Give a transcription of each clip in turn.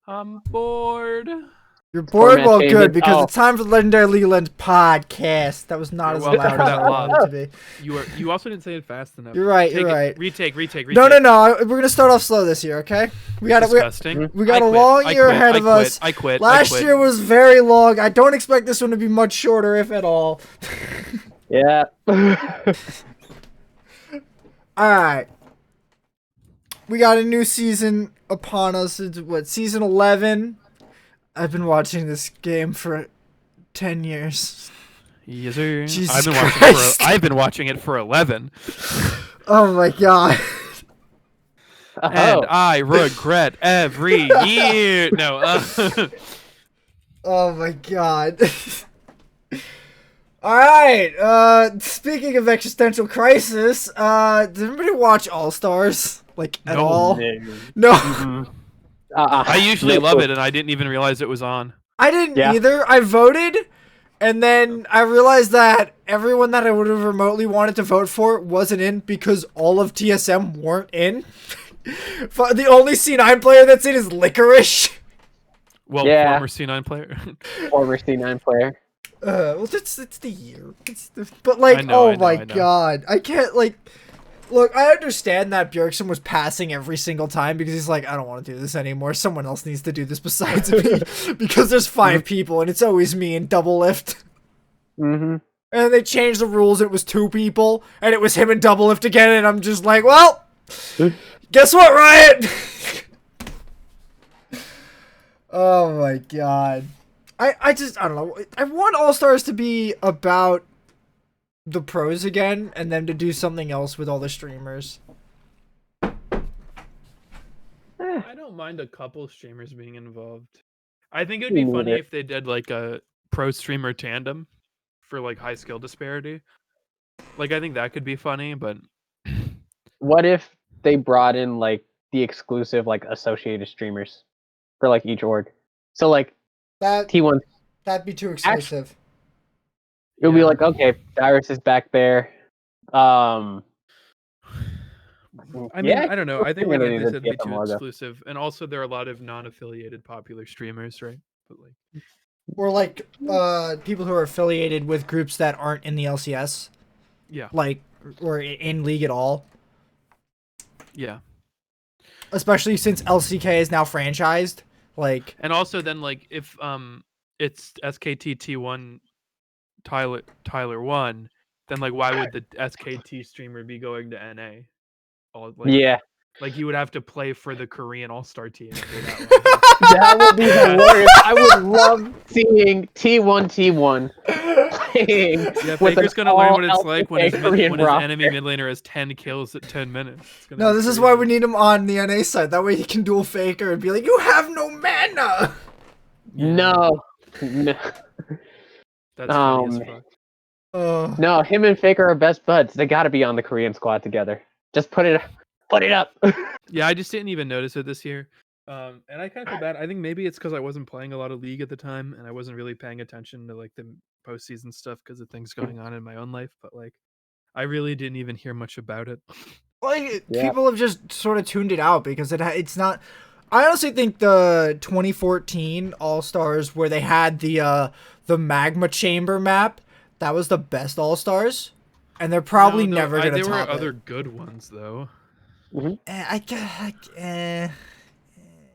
I'm bored. You're bored? Format Well, changes. good, because Oh. it's time for the Legendary League of Legends podcast. That was not You're as welcome loud for as that I wanted it lob. to be. You also didn't say it fast enough. You're right, Take you're it. right. Retake. No, we're gonna start off slow this year, okay? We got Disgusting. we got I a quit. long I year quit. ahead I of quit. us. I quit. Last year was very long. I don't expect this one to be much shorter, if at all. Yeah. Alright. We got a new season upon us. It's what, season 11? I've been watching this game for 10 years. Yes, sir. Jesus I've been watching it for 11. Oh my god. And I regret every year. No. Oh my god. Alright, speaking of existential crisis, did anybody watch All Stars? Like, at No. all? No. I usually love it, and I didn't even realize it was on. I didn't either. I voted, and then I realized that everyone that I would have remotely wanted to vote for wasn't in because all of TSM weren't in. The only C9 player that's in is Licorice. Well, former C9 player. Former C9 player. Well, it's the year. But like, oh my god, I can't like. Look, I understand that Bjergsen was passing every single time because he's like, I don't want to do this anymore. Someone else needs to do this besides me because there's 5 people and it's always me in double lift. Mm-hmm. And they changed the rules. It was 2 people and it was him in double lift again. And I'm just like, well, guess what, Riot? Oh my god. I don't know. I want All Stars to be about the pros again and then to do something else with all the streamers. I don't mind a couple streamers being involved. I think it would be funny if they did like a pro streamer tandem for like high skill disparity. Like I think that could be funny, but what if they brought in like the exclusive like associated streamers for like each org? So like that T1. That'd be too exclusive. It would be like, okay, Dyrus is back there. I mean, I don't know. I think like they said be too exclusive, and also there are a lot of non-affiliated popular streamers, right? But like, or like people who are affiliated with groups that aren't in the LCS. Yeah. Like, or in league at all. Yeah. Especially since LCK is now franchised, like. And also then like if it's SKT T1 Tyler 1, then like why would the SKT streamer be going to NA? Like you would have to play for the Korean All-Star team. That would be hilarious. I would love seeing T1 playing. Yeah, Faker's gonna learn what it's like when his enemy mid laner has 10 kills at 10 minutes. No, this is why we need him on the NA side. That way he can duel Faker and be like, "You have no mana." No. That's funny as fuck. No, him and Faker are best buds. They got to be on the Korean squad together. Just put it up. Yeah, I just didn't even notice it this year. And I kind of feel bad. I think maybe it's because I wasn't playing a lot of League at the time, and I wasn't really paying attention to like the postseason stuff because of things going on in my own life. But like, I really didn't even hear much about it. Like, people have just sort of tuned it out because it's not. I honestly think the 2014 All Stars where they had the magma chamber map, that was the best All Stars, and they're probably never gonna top it. There were other good ones though.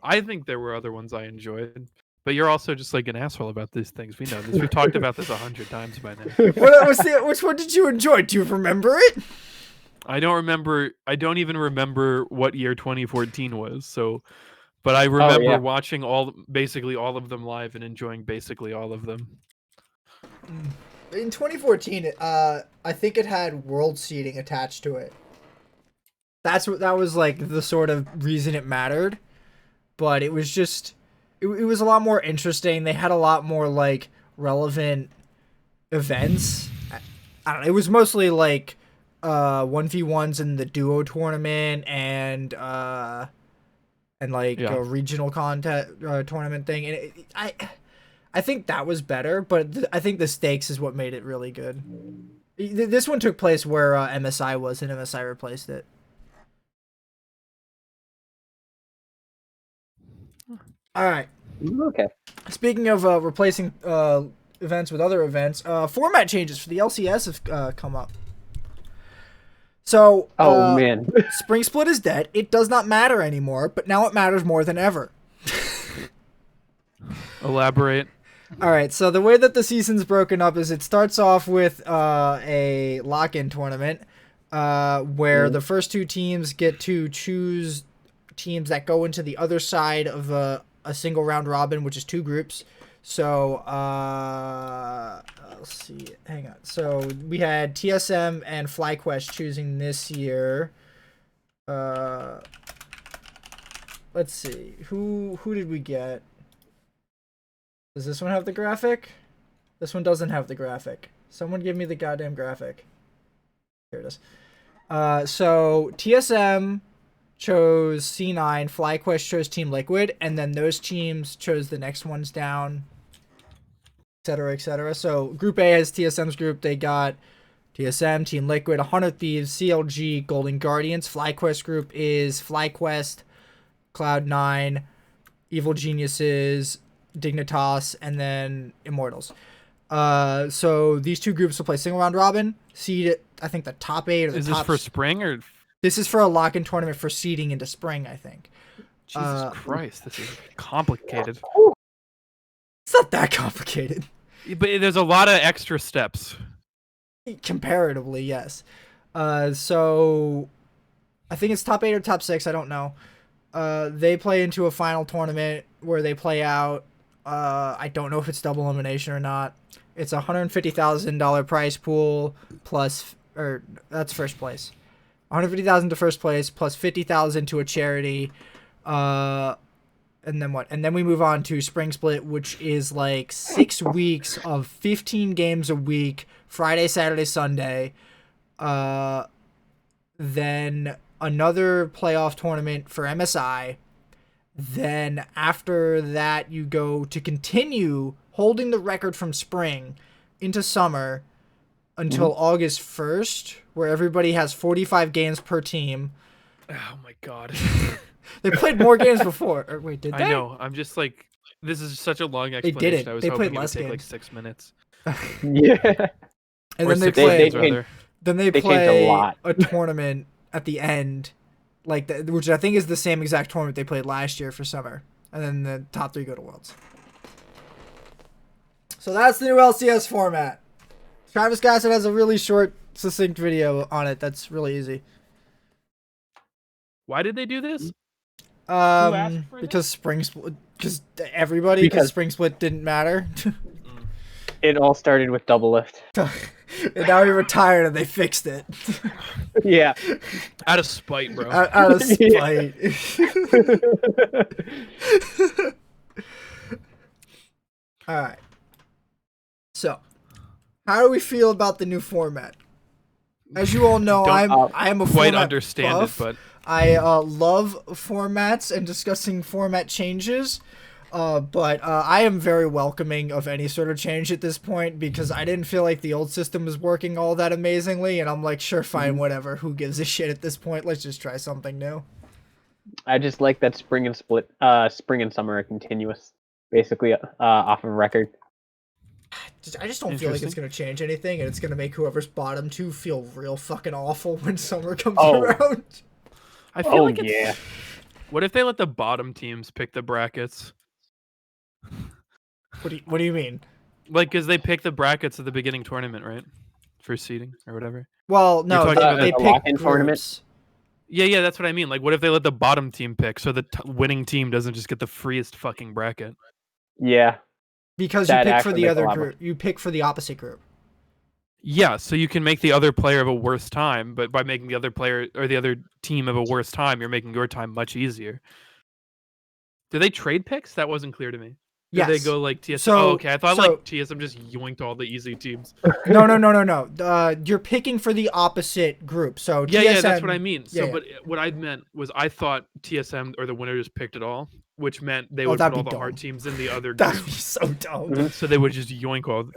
I think there were other ones I enjoyed, but you're also just like an asshole about these things. We know this. We've talked about this 100 times by now. Which one did you enjoy? Do you remember it? I don't remember. I don't even remember what year 2014 was. So, but I remember watching basically all of them live and enjoying basically all of them. In 2014, I think it had world seeding attached to it. That was like the sort of reason it mattered, but it was just it was a lot more interesting. They had a lot more like relevant events. I don't know. It was mostly like 1v1s in the duo tournament and like a regional tournament thing. And I think that was better, but I think the stakes is what made it really good. This one took place where MSI was, and MSI replaced it. All right. Okay. Speaking of replacing events with other events, format changes for the LCS have come up. So, Oh man. Spring Split is dead. It does not matter anymore, but now it matters more than ever. Elaborate. All right, so the way that the season's broken up is it starts off with a lock-in tournament where the first two teams get to choose teams that go into the other side of a single round robin, which is 2 groups. So, let's see. Hang on. So we had TSM and FlyQuest choosing this year. Let's see. Who did we get? Does this one have the graphic? This one doesn't have the graphic. Someone give me the goddamn graphic. Here it is. So TSM chose C9, FlyQuest chose Team Liquid, and then those teams chose the next ones down, etc., etc. So Group A has TSM's group. They got TSM, Team Liquid, 100 Thieves, CLG, Golden Guardians. FlyQuest group is FlyQuest, Cloud9, Evil Geniuses, Dignitas, and then Immortals. So these 2 groups will play single round robin. Seed, I think the top 8 or the Is top. this for spring or? This is for a lock-in tournament for seeding into spring, I think. Jesus Christ, this is complicated. It's not that complicated. But there's a lot of extra steps. Comparatively, yes. So I think it's top 8 or top 6. I don't know. They play into a final tournament where they play out. I don't know if it's double elimination or not. It's a $150,000 prize pool plus, or that's first place. $150,000 to first place plus $50,000 to a charity. And then what? And then we move on to Spring Split, which is like 6 weeks of 15 games a week, Friday, Saturday, Sunday. Then another playoff tournament for MSI. Then after that, you go to continue holding the record from spring into summer until August 1st, where everybody has 45 games per team. Oh my god. They played more games before. Or wait, did they? I know. I'm just like, this is such a long explanation. didn't. I was They hoping played it would less take like games. 6 minutes. Yeah. And Or then they 6 play. seconds, rather. Then they changed play a lot. a tournament at the end, like which I think is the same exact tournament they played last year for summer. And then the top 3 go to Worlds. So that's the new LCS format. Travis Gossett has a really short, succinct video on it. That's really easy. Why did they do this? asked for Because Spring Split, because everybody, because Spring Split didn't matter. It all started with double lift. And now he retired and they fixed it. Yeah. Out of spite, bro. Out of spite. All right. So, how do we feel about the new format? As you all know, I am a quite format understand buff. it, but I love formats and discussing format changes. But I am very welcoming of any sort of change at this point because I didn't feel like the old system was working all that amazingly, and I'm like, sure, fine, whatever. Who gives a shit at this point? Let's just try something new. I just like that spring and summer are continuous, basically off of record. I just don't feel like it's gonna change anything, and it's gonna make whoever's bottom 2 feel real fucking awful when summer comes around. I feel like it's... What if they let the bottom teams pick the brackets? What do you mean? Like, because they pick the brackets at the beginning tournament, right? For seeding or whatever. Well, no, they pick groups. Tournament. Yeah, that's what I mean. Like, what if they let the bottom team pick, so the winning team doesn't just get the freest fucking bracket? Yeah. Because you pick for the other group. You pick for the opposite group. Yeah, so you can make the other player have a worse time, but by making the other player or the other team have a worse time, you're making your time much easier. Do they trade picks? That wasn't clear to me. Do they go like TSM? So, okay. I thought like TSM just yoinked all the easy teams. No. You're picking for the opposite group. So TSM, yeah, that's what I mean. So, but what I meant was I thought TSM or the winner just picked it all, which meant they would put all the hard teams in the other group. That'd be so dumb. So they would just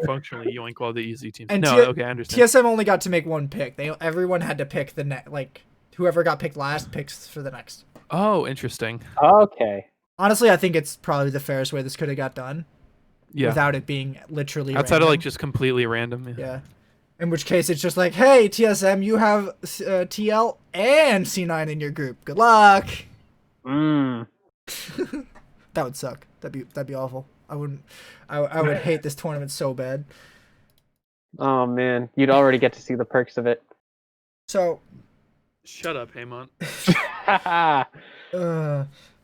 functionally yoink all the easy teams. And okay, I understand. TSM only got to make one pick. Everyone had to pick the whoever got picked last picks for the next. Oh, interesting. Okay. Honestly, I think it's probably the fairest way this could have got done. Yeah. Without it being literally outside random. of like just completely random. Yeah. In which case it's just like, hey, TSM, you have TL and C9 in your group. Good luck. Mm. That would suck. That'd be awful. I wouldn't. I would hate this tournament so bad. Oh man, you'd already get to see the perks of it. So. Shut up, Haymant.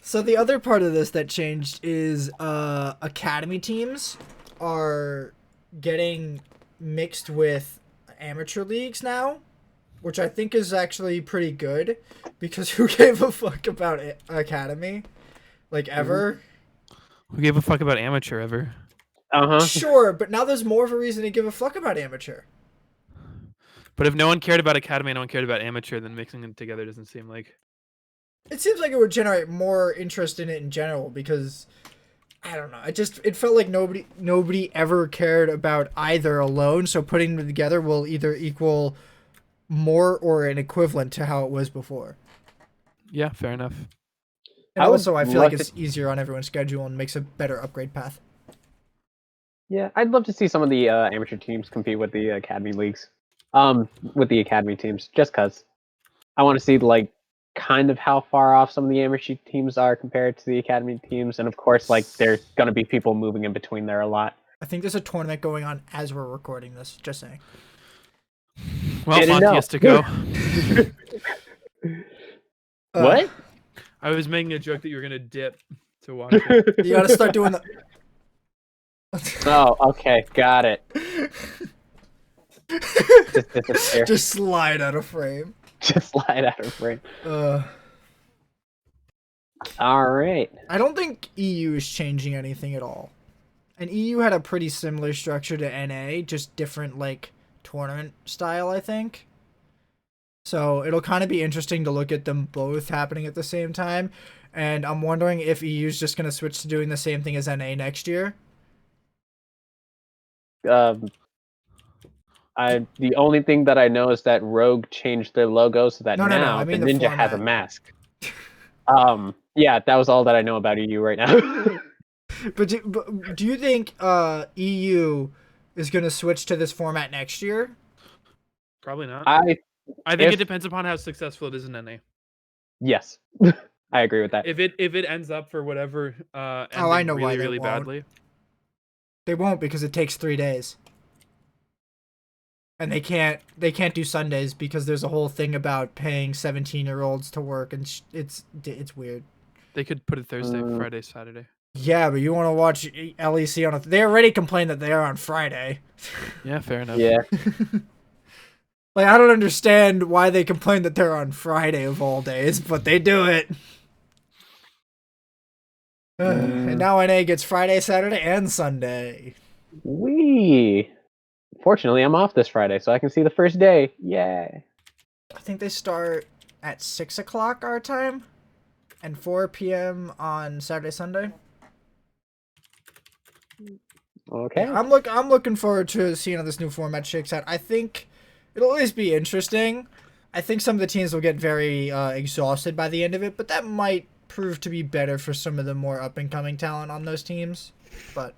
So the other part of this that changed is academy teams are getting mixed with amateur leagues now, which I think is actually pretty good because who gave a fuck about academy? Like ever? Who gave a fuck about amateur ever? Sure, but now there's more of a reason to give a fuck about amateur. But if no one cared about academy, no one cared about amateur, then mixing them together doesn't seem like. It seems like it would generate more interest in it in general because I don't know. It felt like nobody ever cared about either alone. So putting them together will either equal more or an equivalent to how it was before. Yeah, fair enough. And also, I feel like it's easier on everyone's schedule and makes a better upgrade path. Yeah, I'd love to see some of the amateur teams compete with the academy leagues, with the academy teams, just cause I want to see like kind of how far off some of the amateur teams are compared to the academy teams, and of course, like there's gonna be people moving in between there a lot. I think there's a tournament going on as we're recording this. Just saying. Well, Monty has to go. What? I was making a joke that you were gonna dip to watch it. You gotta start doing the. Oh, okay, got it. Just disappear. Just slide out of frame. Just slide out of frame. All right. I don't think EU is changing anything at all. And EU had a pretty similar structure to NA, just different like tournament style, I think. So it'll kind of be interesting to look at them both happening at the same time. And I'm wondering if EU is just going to switch to doing the same thing as NA next year. The only thing that I know is that Rogue changed their logo so that now the Ninja has a mask. Yeah, that was all that I know about EU right now. But do you think EU is going to switch to this format next year? Probably not. I think it depends upon how successful it is in NA. Yes, I agree with that. If it ends up for whatever I know why they won't. Badly. They won't because it takes 3 days. And they can't do Sundays because there's a whole thing about paying 17-year-olds to work, and it's weird. They could put it Thursday, Friday, Saturday. Yeah, but you want to watch LEC on they already complained that they are on Friday. Yeah, fair enough. Yeah. Like, I don't understand why they complain that they're on Friday of all days, but they do it. And now NA gets Friday, Saturday, and Sunday. Fortunately, I'm off this Friday, so I can see the first day. Yay. I think they start at 6 o'clock our time and 4 p.m. on Saturday, Sunday. Okay. Yeah, I'm looking forward to seeing how this new format shakes out. I think it'll always be interesting. I think some of the teams will get very exhausted by the end of it, but that might prove to be better for some of the more up-and-coming talent on those teams. But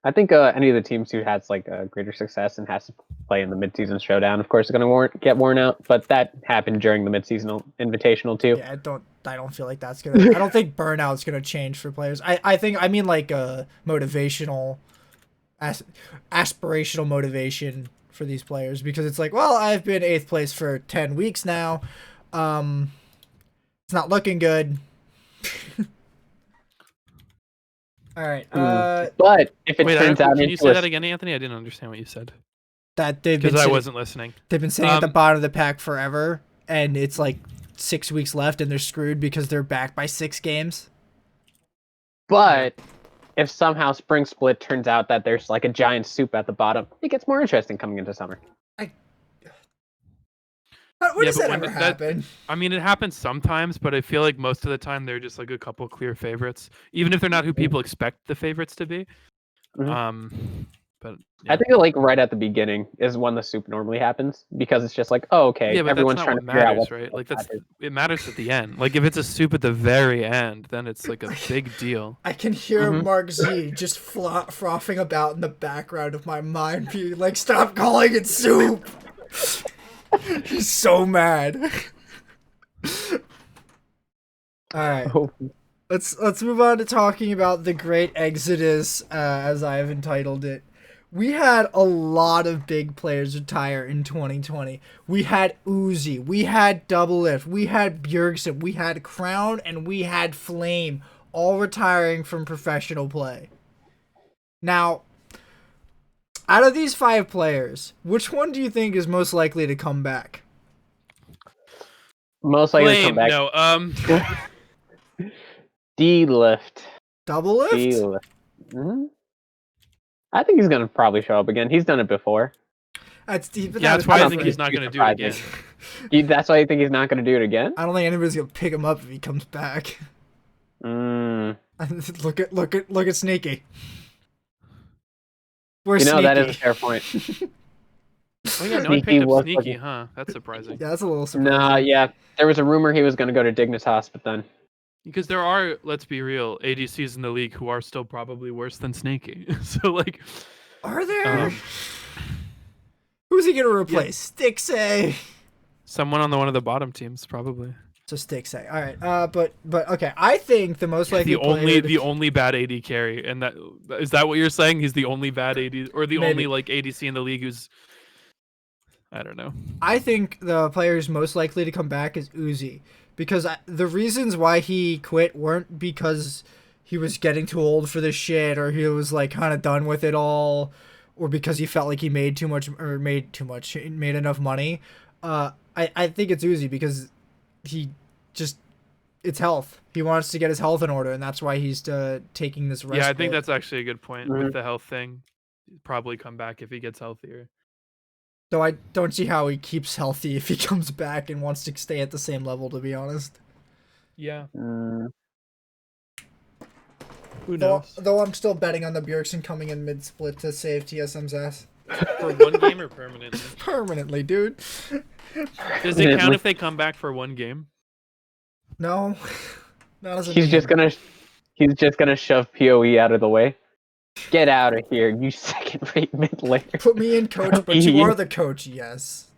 I think any of the teams who has like greater success and has to play in the mid-season showdown, of course, are going to get worn out. But that happened during the mid-season invitational too. Yeah, I don't feel like that's gonna. I don't think burnout's gonna change for players. I mean like motivational, aspirational motivation for these players, because it's like, well, I've been 8th place for 10 weeks now. It's not looking good. All right. But if it turns out, can you say that again, Anthony? I didn't understand what you said. That they've because I wasn't listening. They've been sitting at the bottom of the pack forever, and it's like 6 weeks left, and they're screwed because they're back by 6 games. But if somehow Spring Split turns out that there's like a giant soup at the bottom, it gets more interesting coming into summer. When does that ever happen? I mean, it happens sometimes, but I feel like most of the time they're just like a couple clear favorites, even if they're not who people expect the favorites to be. But I think like right at the beginning is when the soup normally happens because it's just like, oh, okay, yeah, but everyone's that's not trying what to figure out matters, what right? Like matters. it matters at the end. Like if it's a soup at the very end, then it's like a big deal. I can hear Mark Z just frothing about in the background of my mind, being like, "Stop calling it soup." He's so mad. All right. Oh. Let's move on to talking about the Great Exodus, as I have entitled it. We had a lot of big players retire in 2020. We had Uzi, we had Doublelift, we had Bjergsen, we had Crown, and we had Flame, all retiring from professional play. Now, out of these 5 players, which one do you think is most likely to come back? Most likely to come Flame, back. no. D-Lift. Doublelift? D-Lift. Mm-hmm. I think he's gonna probably show up again. He's done it before. That's deep. Yeah, that's why I think he's not going to do it again. That's why you think he's not gonna do it again? I don't think anybody's gonna pick him up if he comes back. Look at Sneaky. Where's Sneaky? That is a fair point. Oh yeah, no one picked up Sneaky, huh? That's surprising. Yeah, that's a little surprising. Nah, yeah. There was a rumor he was gonna go to Dignitas, but then because there are, let's be real, ADCs in the league who are still probably worse than Sneaky. So like, are there? Who's he gonna replace? Yeah. Stixay. Someone on one of the bottom teams, probably. So Stixay. All right. But okay. I think the most likely the only bad AD carry, and that is that what you're saying? He's the only bad AD, or the only like ADC in the league who's, I don't know. I think the player who's most likely to come back is Uzi, because the reasons why he quit weren't because he was getting too old for this shit, or he was like kind of done with it all, or because he felt like he made enough money. I think it's Uzi because he just, it's health. He wants to get his health in order, and that's why he's taking this rest. Yeah, I think that's actually a good point with the health thing. He'd probably come back if he gets healthier. Though I don't see how he keeps healthy if he comes back and wants to stay at the same level, to be honest. Yeah. Who knows? Though I'm still betting on the Bjergsen coming in mid-split to save TSM's ass. For one game or permanently? Permanently, dude. Does it count if they come back for one game? No. Not as a he's just gonna shove PoE out of the way. Get out of here, you second-rate mid laner. Put me in, coach, but you are the coach, yes.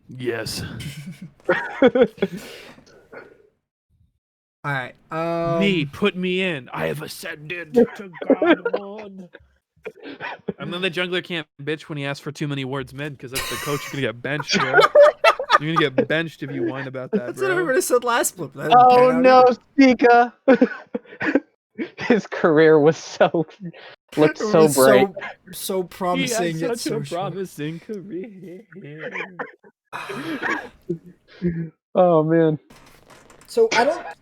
Yes. Alright, Me, put me in. I have ascended to Godhood. And then the jungler can't bitch when he asks for too many wards mid, because that's the coach. You're gonna get benched, bro. You're gonna get benched if you whine about that, That's bro. what everybody said last flip. Oh no, Sika! His career was looked so bright. So promising. He had such a short. promising career. Oh man. So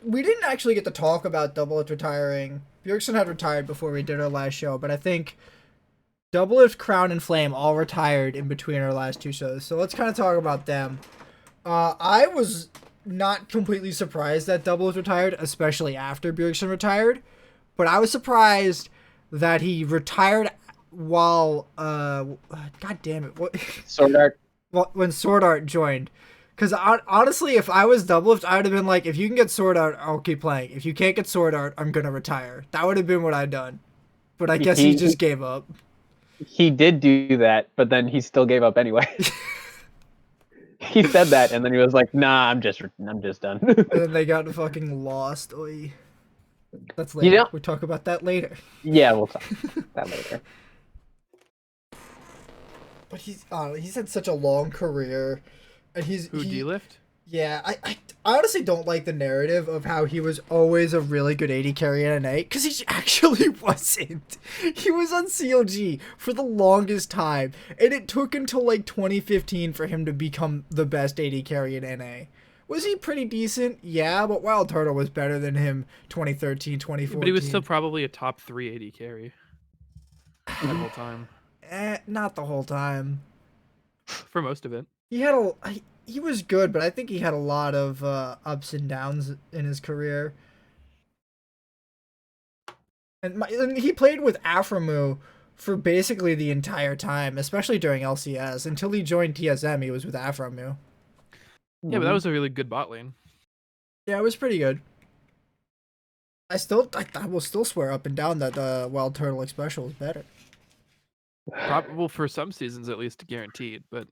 we didn't actually get to talk about Doublelift retiring. Bjergsen had retired before we did our last show, but I think Doublelift, Crown, and Flame all retired in between our last 2 shows. So let's kind of talk about them. I was not completely surprised that Doublelift retired, especially after Bjergsen retired, but I was surprised that he retired while God damn it, what? Sword Art. Well, when Sword Art joined. Because honestly, if I was Doublelift, I would have been like, if you can get Sword Art, I'll keep playing. If you can't get Sword Art, I'm going to retire. That would have been what I'd done. But I guess he just gave up. He did do that, but then he still gave up anyway. He said that, and then he was like, nah, I'm just done. And then they got fucking lost. Oy. That's later. We'll talk about that later. Yeah, we'll talk about that later. But he's had such a long career. And D-Lift? Yeah, I honestly don't like the narrative of how he was always a really good AD carry in NA, because he actually wasn't. He was on CLG for the longest time, and it took until like 2015 for him to become the best AD carry in NA. Was he pretty decent? Yeah, but Wild Turtle was better than him 2013, 2014. But he was still probably a top 3 AD carry the whole time. Not the whole time. For most of it. He was good, but I think he had a lot of ups and downs in his career. And he played with Aframu for basically the entire time, especially during LCS. Until he joined TSM, he was with Afromu. Yeah, but that was a really good bot lane. Yeah, it was pretty good. I will still swear up and down that the Wild Turtle X special is better. Probably for some seasons at least, guaranteed, but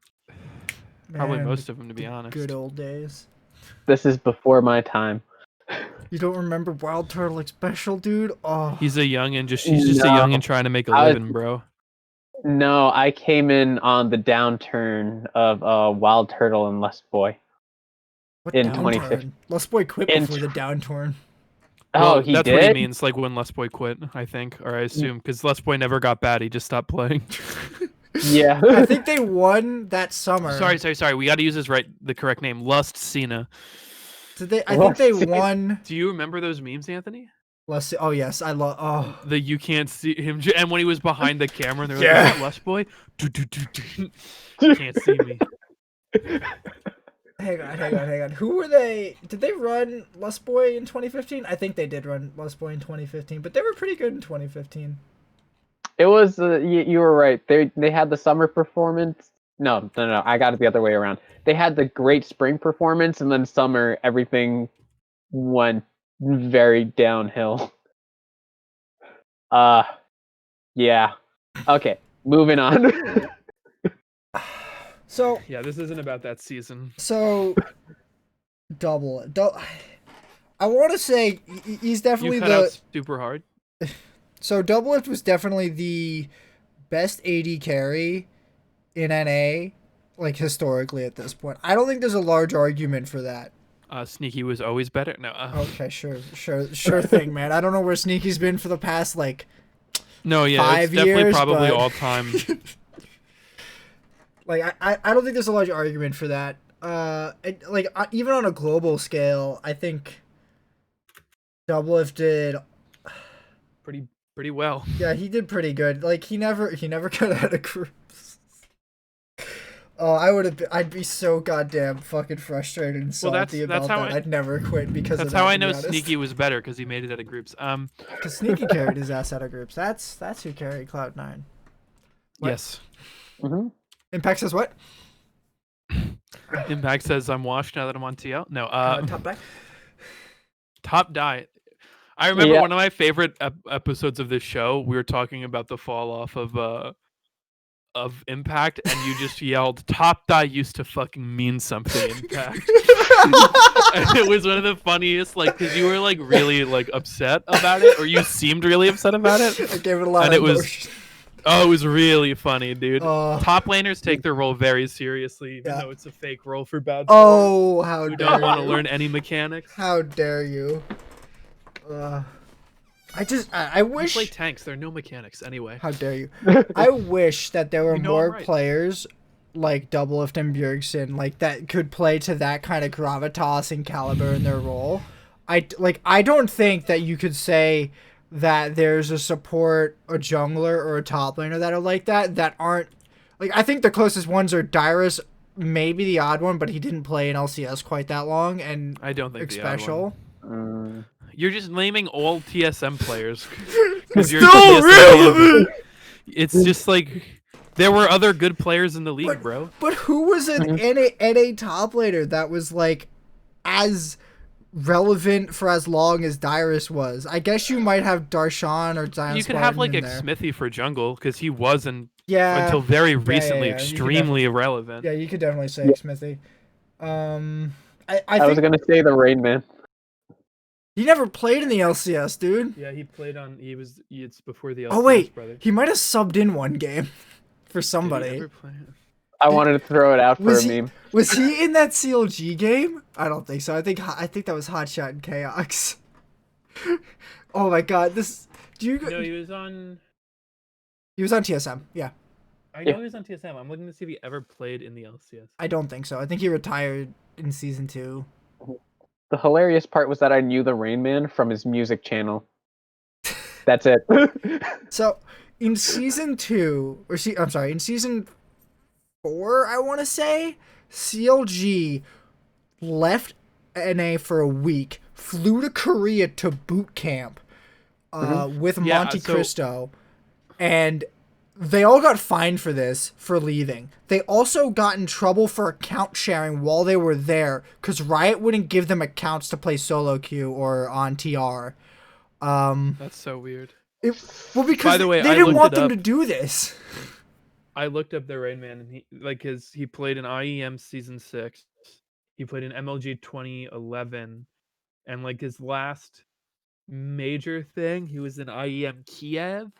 probably Man, most of them, to be honest. Good old days. This is before my time. You don't remember Wild Turtle X special, dude? Oh, He's a youngin', he's just a youngin' trying to make a living, bro. No, I came in on the downturn of Wild Turtle and Lust Boy. what In downturn? 2015. Lust Boy quit before the downturn. Oh, Well, he that's did? what he means, like when Lust Boy quit, I think, or I assume, because Lust Boy never got bad, he just stopped playing. Yeah. I think they won that summer. Sorry. We got to use the correct name. Lust Cena. Did they? I think they won. Do you remember those memes, Anthony? Let's see. Oh yes, I love. Oh, You can't see him, and when he was behind the camera, and they're like, Yeah. "Is that Lust Boy? Can't see me." hang on. Who were they? Did they run Lust Boy in 2015? I think they did run Lust Boy in 2015, but they were pretty good in 2015. It was you were right. They had the summer performance. No. I got it the other way around. They had the great spring performance, and then summer everything went very downhill. Yeah. Okay, moving on. So Yeah, this isn't about that season. double. I want to say he's definitely You cut out super hard. So Doublelift was definitely the best AD carry in NA, like historically at this point. I don't think there's a large argument for that. Sneaky was always better. No. Okay, sure thing, man. I don't know where Sneaky's been for the past No, yeah, 5 it's definitely years, probably but- all time. I don't think there's a large argument for that. Even on a global scale, I think Doublelift did pretty well. Yeah, he did pretty good. Like he never got out of groups. Oh, I'd be so goddamn fucking frustrated and salty about that. I'd never quit because of that. That's how I know Sneaky was better, because he made it out of groups. Because Sneaky carried his ass out of groups. That's who carried Cloud9. What? Yes. Mm-hmm. Impact says what? Impact says I'm washed now that I'm on TL. No. Top back. Top die. I remember one of my favorite episodes of this show. We were talking about the fall off of Impact, and you just yelled, "Top die used to fucking mean something." Impact. And it was one of the funniest, because you were really upset about it, or you seemed really upset about it. I gave it a lot of emotion. It was really funny, dude. Top laners take their role very seriously, even though it's a fake role for bad players how who dare don't want to you. learn any mechanics. How dare you? I wish. You play tanks. There are no mechanics anyway. How dare you? I wish that there were more right. players like Doublelift and Bjergsen that could play to that kind of gravitas and caliber in their role. I don't think that you could say that there's a support, a jungler, or a top laner that are like that aren't I think the closest ones are Dyrus, maybe the odd one, but he didn't play in LCS quite that long, and I don't think special. You're just naming all TSM players because you're Still relevant. It's just there were other good players in the league, bro. But who was an NA top laner that was as relevant for as long as Dyrus was? I guess you might have Darshan or Zion. You could have Smithy for jungle, because he wasn't until very recently extremely irrelevant. Yeah, you could definitely say Smithy. I was gonna say the Rain Man. He never played in the LCS, dude. Yeah, he played on. It's before the LCS. Oh wait, brother. he might have subbed in one game for somebody. I wanted to throw it out for a meme. Was he in that CLG game? I don't think so. I think that was Hotshot and Chaos. Oh my god, No, he was on. He was on TSM. Yeah. I know he was on TSM. I'm looking to see if he ever played in the LCS. I don't think so. I think he retired in season 2. The hilarious part was that I knew the Rain Man from his music channel. That's it. So, in season 2, in season 4, I want to say, CLG left NA for a week, flew to Korea to boot camp with Monte Cristo, and they all got fined for this, for leaving. They also got in trouble for account sharing while they were there, because Riot wouldn't give them accounts to play solo queue or on TR. That's so weird. Well, because By the way, they I didn't looked want it them up. to do this. I looked up the Rain Man, and he played in IEM Season 6. He played in MLG 2011, and like his last major thing, he was in IEM Kiev,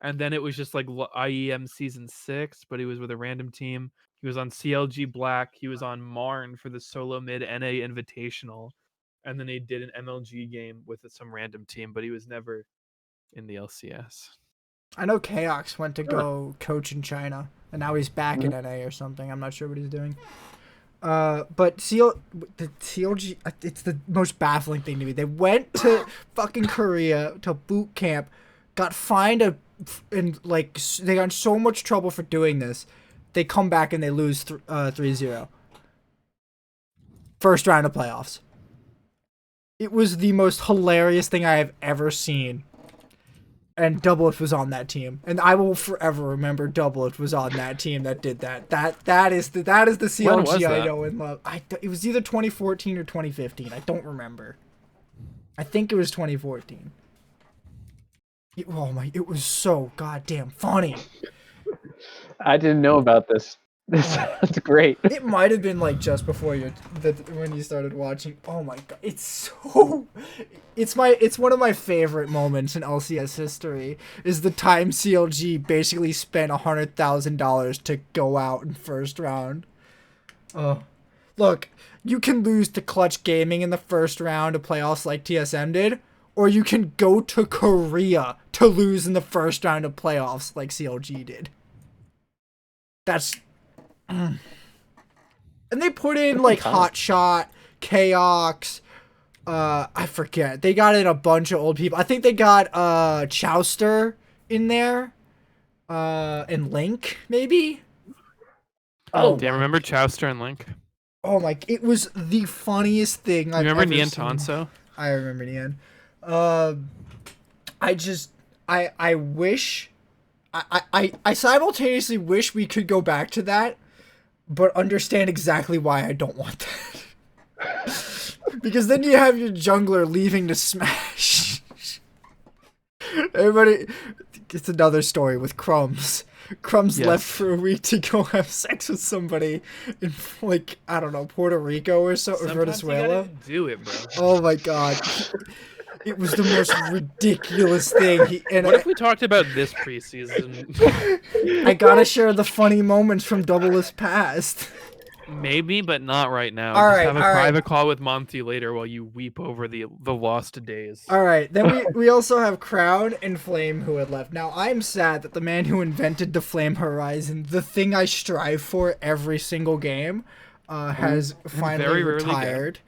and then it was just like IEM Season 6, but he was with a random team. He was on CLG Black. He was on Marn for the solo mid NA Invitational, and then he did an MLG game with some random team, but he was never in the LCS. I know Chaox went to go coach in China, and now he's back in NA or something. I'm not sure what he's doing. But the CLG, it's the most baffling thing to me. They went to fucking Korea to boot camp, got fined and like they got in so much trouble for doing this. They come back and they lose 3-0. First round of playoffs. It was the most hilarious thing I have ever seen. And Doublelift was on that team, and I will forever remember Doublelift was on that team that did that. That is the CLG I know and love. It was either 2014 or 2015. I don't remember. I think it was 2014. It was so goddamn funny. I didn't know about this. This sounds great. It might have been like just before when you started watching. Oh my god, it's one of my favorite moments in LCS history. Is the time CLG basically spent $100,000 to go out in first round. Look, you can lose to Clutch Gaming in the first round of playoffs like TSM did, or you can go to Korea to lose in the first round of playoffs like CLG did. That's. And they put in like Hotshot, Chaox, I forget. They got in a bunch of old people. I think they got Chowster in there. And Link, maybe? Oh, damn, remember Chowster and Link? Oh my, it was the funniest thing I've ever seen. Remember Nian Tonso? I remember Nian. I wish I simultaneously wish we could go back to that, but understand exactly why I don't want that. Because then you have your jungler leaving to smash. Everybody, it's another story with Crumbs. Crumbs left for a week to go have sex with somebody in, like, I don't know, Puerto Rico or so, or Venezuela. You gotta do it, bro. Oh my god. It was the most ridiculous thing. What if we talked about this preseason? I gotta share the funny moments from Doublelist past. Maybe, but not right now. All Just right, have a private call with Monty later while you weep over the lost days. All right, then we also have Crown and Flame who had left. Now, I'm sad that the man who invented the Flame Horizon, the thing I strive for every single game, has finally retired.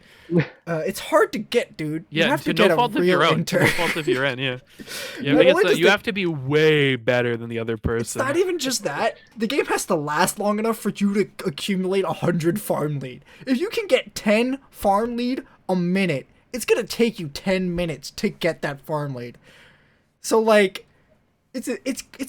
It's hard to get, dude. Yeah, you have to no get fault a of your real own. inter. No fault of your own, yeah. You have to be way better than the other person. It's not even just that. The game has to last long enough for you to accumulate 100 farm lead. If you can get 10 farm lead a minute, it's gonna take you 10 minutes to get that farm lead. So like, it's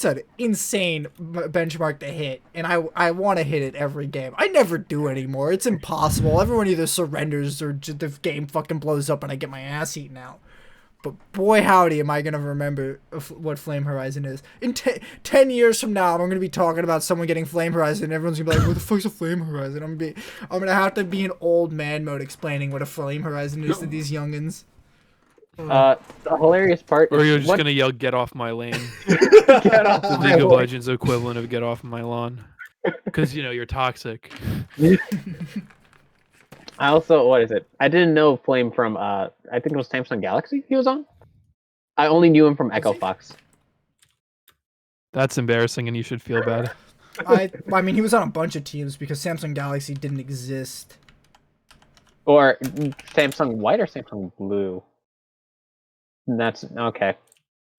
an insane benchmark to hit, and I want to hit it every game. I never do anymore. It's impossible. Everyone either surrenders or the game fucking blows up and I get my ass eaten out. But boy howdy am I going to remember what Flame Horizon is. In 10 years from now, I'm going to be talking about someone getting Flame Horizon and everyone's going to be like, what the fuck's a Flame Horizon? I'm going to have to be in old man mode explaining what a Flame Horizon is to these youngins. The hilarious part. Or you're just gonna yell, "Get off my lane!" Get off the League of Legends equivalent of "Get off my lawn," because you're toxic. I also, what is it? I didn't know Flame from I think it was Samsung Galaxy he was on. I only knew him from Echo Fox. That's embarrassing, and you should feel bad. I mean, he was on a bunch of teams because Samsung Galaxy didn't exist. Or Samsung White or Samsung Blue. That's okay.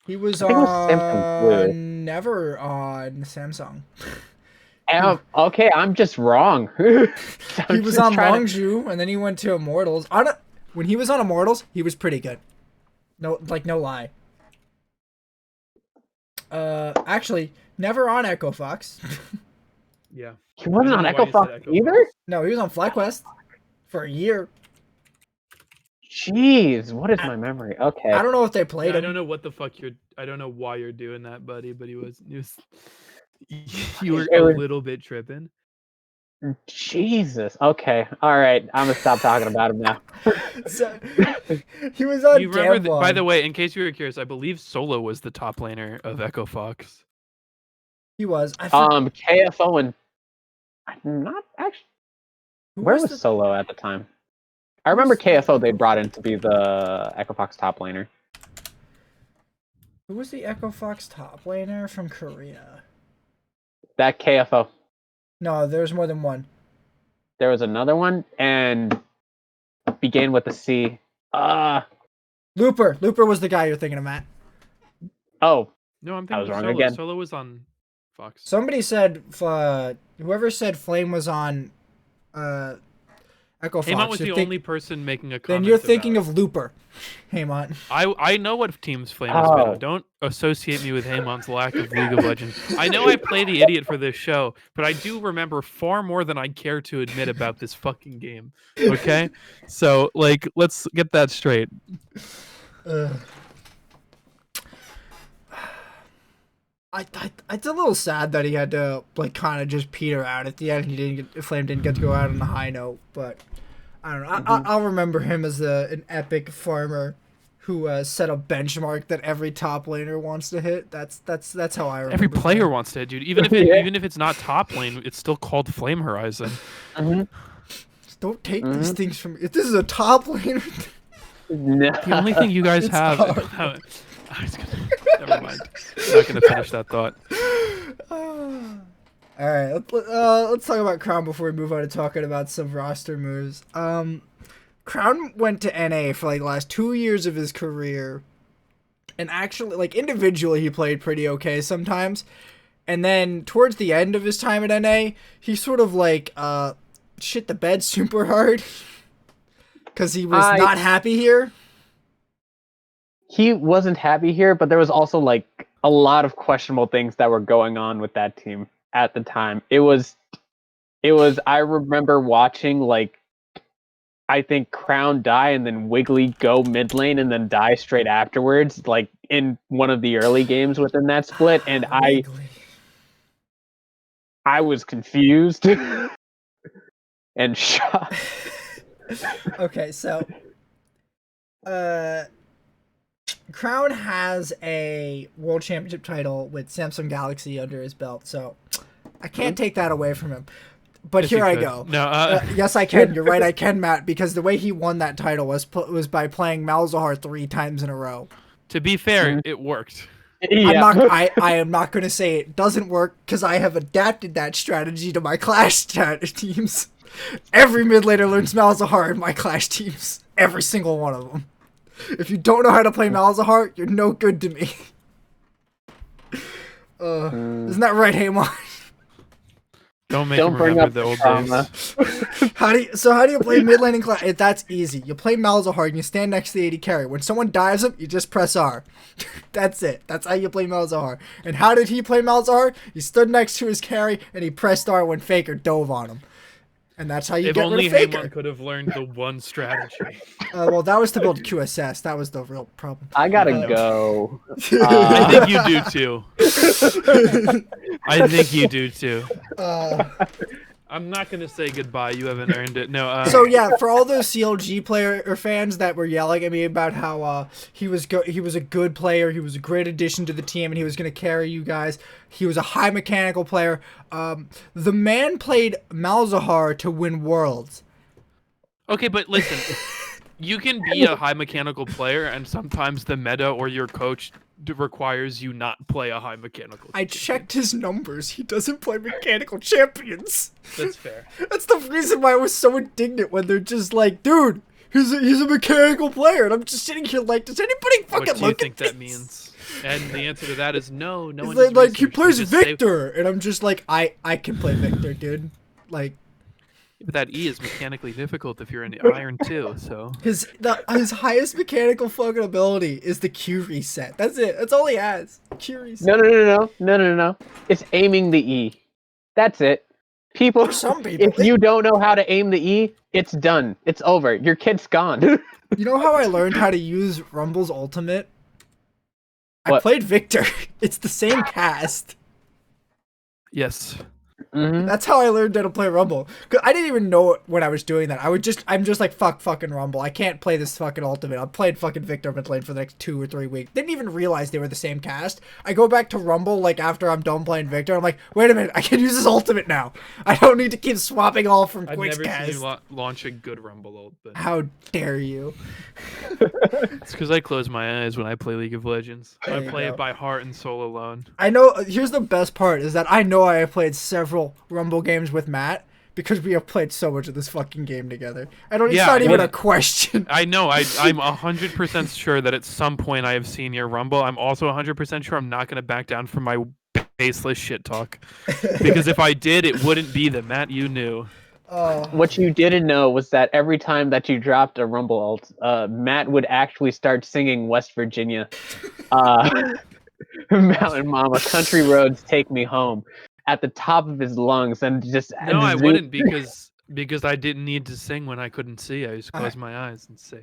He was never on Samsung. Okay, I'm just wrong. He was on Longzhu, and then he went to Immortals. When he was on Immortals, he was pretty good. No lie. Actually, never on Echo Fox. Yeah. He wasn't I on don't know why Echo you Fox said Echo either? Fox. No, he was on FlyQuest for a year. Jeez, what is my memory? Okay. I don't know if they played Yeah, him. I don't know what the fuck I don't know why you're doing that, buddy, but he was you were a little bit tripping. Jesus. Okay. All right. I'm gonna stop talking about him now. So, he was on You remember, Damwon. by the way, in case you were curious, I believe Solo was the top laner of Echo Fox. He was. KFO and I'm not actually. Who Where was was the- Solo at the time? I remember KFO they brought in to be the Echo Fox top laner. Who was the Echo Fox top laner from Korea? That KFO. No, there's more than one. There was another one and began with a C. Looper. Looper was the guy you're thinking of, Matt. Oh, No, I'm I was thinking wrong Solo. again. Solo was on Fox. Somebody said, whoever said Flame was on Echo Fox. Haymant was the only person making a comment. Then you're thinking of Looper, Haymant. I know what teams Flame has been on. Don't associate me with Haymant's lack of League of Legends. I know I play the idiot for this show, but I do remember far more than I care to admit about this fucking game. Okay? So, like, let's get that straight. It's a little sad that he had to like kind of just peter out at the end. Flame didn't get to go out on a high note, but I don't know. I'll remember him as an epic farmer who set a benchmark that every top laner wants to hit. That's how I remember. Every player him. wants to, dude. Even if it's not top lane, it's still called Flame Horizon. Just don't take these things from me. If this is a top laner, no. The only thing you guys have. Never mind. I'm not gonna finish that thought. all right, let's talk about Crown before we move on to talking about some roster moves. Crown went to NA for like the last 2 years of his career, and actually, like individually, he played pretty okay sometimes. And then towards the end of his time at NA, he sort of like shit the bed super hard because he was not happy here. He wasn't happy here, but there was also like a lot of questionable things that were going on with that team at the time. It was I remember watching like I think Crown die and then Wiggly go mid lane and then die straight afterwards, like in one of the early games within that split, and I was confused and shocked. Okay, so Crown has a World Championship title with Samsung Galaxy under his belt, so I can't take that away from him. But Yes, here I could. go. No, yes, I can. You're right, I can, Matt, because the way he won that title was by playing Malzahar 3 times in a row. to be fair, it worked. Yeah. I am not going to say it doesn't work because I have adapted that strategy to my Clash teams. Every mid laner learns Malzahar in my Clash teams. Every single one of them. If you don't know how to play Malzahar, you're no good to me. Isn't that right, Haymont? Don't make him bring remember up the old trauma. days. How do you play mid lane in Clash? That's easy. You play Malzahar and you stand next to the AD carry. When someone dives him, you just press R. That's it. That's how you play Malzahar. And how did he play Malzahar? He stood next to his carry and he pressed R when Faker dove on him. And that's how you If get only rid of Faker. Haymont could have learned the one strategy. Well, that was to build QSS. That was the real problem. I gotta go. I think you do too. I think you do too. I'm not gonna say goodbye. You haven't earned it. No. So yeah, for all those CLG player or fans that were yelling at me about how he was a good player, he was a great addition to the team, and he was going to carry you guys. He was a high mechanical player. The man played Malzahar to win worlds. Okay, but listen, you can be a high mechanical player, and sometimes the meta or your coach requires you not play a high mechanical. I checked his numbers. He doesn't play mechanical champions. That's fair. That's the reason why I was so indignant when they're just like, dude, he's a mechanical player, and I'm just sitting here like, does anybody fucking What do you look think at this? that means? And the answer to that is no. No one. Like he researched. plays They just say- Victor, and I'm just like, I can play Victor, dude. Like, But that E is mechanically difficult if you're in the iron too. So His highest mechanical fucking ability is the Q reset. That's it. That's all he has. Q reset. No. It's aiming the E. That's it. People, For some people, if you don't know how to aim the E, it's done. It's over. Your kid's gone. You know how I learned how to use Rumble's ultimate? I What? played Victor. It's the same cast. yes. Mm-hmm. That's how I learned how to play Rumble. 'Cause I didn't even know it when I was doing that. I'm just like, fucking Rumble. I can't play this fucking ultimate. I've played fucking Victor. I've been playing for the next 2 or 3 weeks. Didn't even realize they were the same cast. I go back to Rumble like after I'm done playing Victor. I'm like, wait a minute, I can use his ultimate now. I don't need to keep swapping all from I've Quick's never cast. seen you launch a good Rumble ult. But How dare you? it's because I close my eyes when I play League of Legends. There I you play go. it by heart and soul alone. I know. Here's the best part is that I know I have played several Rumble games with Matt because we have played so much of this fucking game together. I don't. It's Yeah, not even a what- question. I know. I'm 100% sure that at some point I have seen your Rumble. I'm also 100% sure I'm not going to back down from my baseless shit talk. Because if I did, it wouldn't be the Matt you knew. What you didn't know was that every time that you dropped a Rumble ult, Matt would actually start singing West Virginia. Mountain Mama, country roads take me home at the top of his lungs and just No, I wouldn't because I didn't need to sing when I couldn't see. I just close my eyes and say,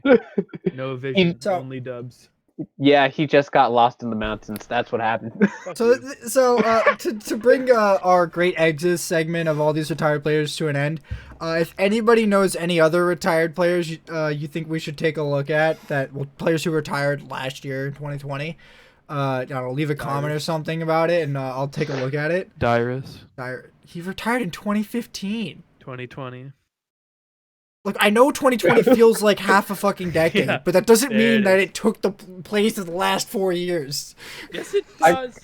"No vision, So- only dubs." Yeah, he just got lost in the mountains. That's what happened. So to bring our great exits segment of all these retired players to an end, if anybody knows any other retired players you think we should take a look at players who retired last year in 2020, I don't know, leave a comment or something about it and I'll take a look at it. Dyrus, He retired in 2015. 2020. Look, I know 2020 feels like half a fucking decade, Yeah, but that doesn't there mean it that is. it took the place of the last 4 years. Yes, it does.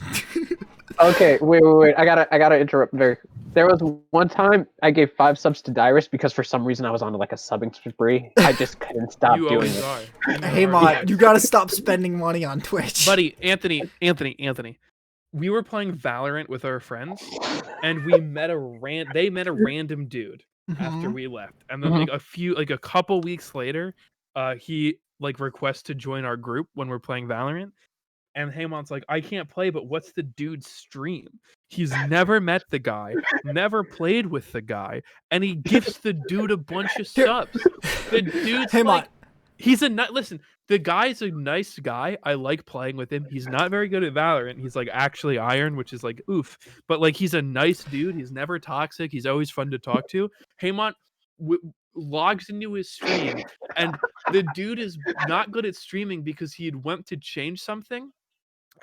Okay, wait. I gotta interrupt there. There was one time I gave 5 subs to Dyrus because for some reason I was on like a subbing spree. I just couldn't stop You doing always it. are. You Hey, are Mod, always. you gotta stop spending money on Twitch. Buddy, Anthony. We were playing Valorant with our friends, and we met they met a random dude after Mhm. we left, and then like a couple weeks later, he like requests to join our group when we're playing Valorant, and Haymant's like, I can't play, but what's the dude's stream? He's never met the guy, never played with the guy, and he gifts the dude a bunch of subs. The dude's Haymont. like, he's a listen. The guy's a nice guy. I like playing with him. He's not very good at Valorant. He's like actually iron, which is like oof. But like he's a nice dude. He's never toxic. He's always fun to talk to. Haymont logs into his stream, and the dude is not good at streaming because he had went to change something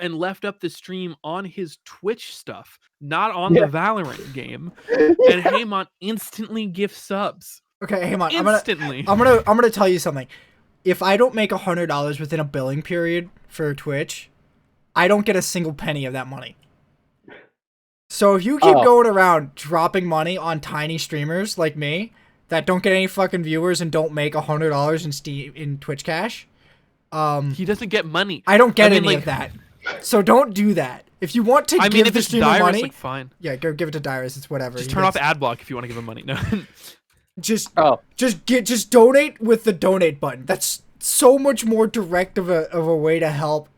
and left up the stream on his Twitch stuff, not on the Valorant game. And Haymont instantly gifts subs. Okay, Haymont, Instantly. I'm gonna tell you something. If I don't make $100 within a billing period for Twitch, I don't get a single penny of that money. So if you keep going around dropping money on tiny streamers like me that don't get any fucking viewers and don't make $100 in Twitch cash, he doesn't get money. I don't get any of that. So don't do that. If you want to give if the it's streamer Dyrus, money, like, fine. Yeah, go give it to Dyrus. It's whatever. Just turn off ad block if you want to give him money. No. Just donate with the donate button. That's so much more direct of a way to help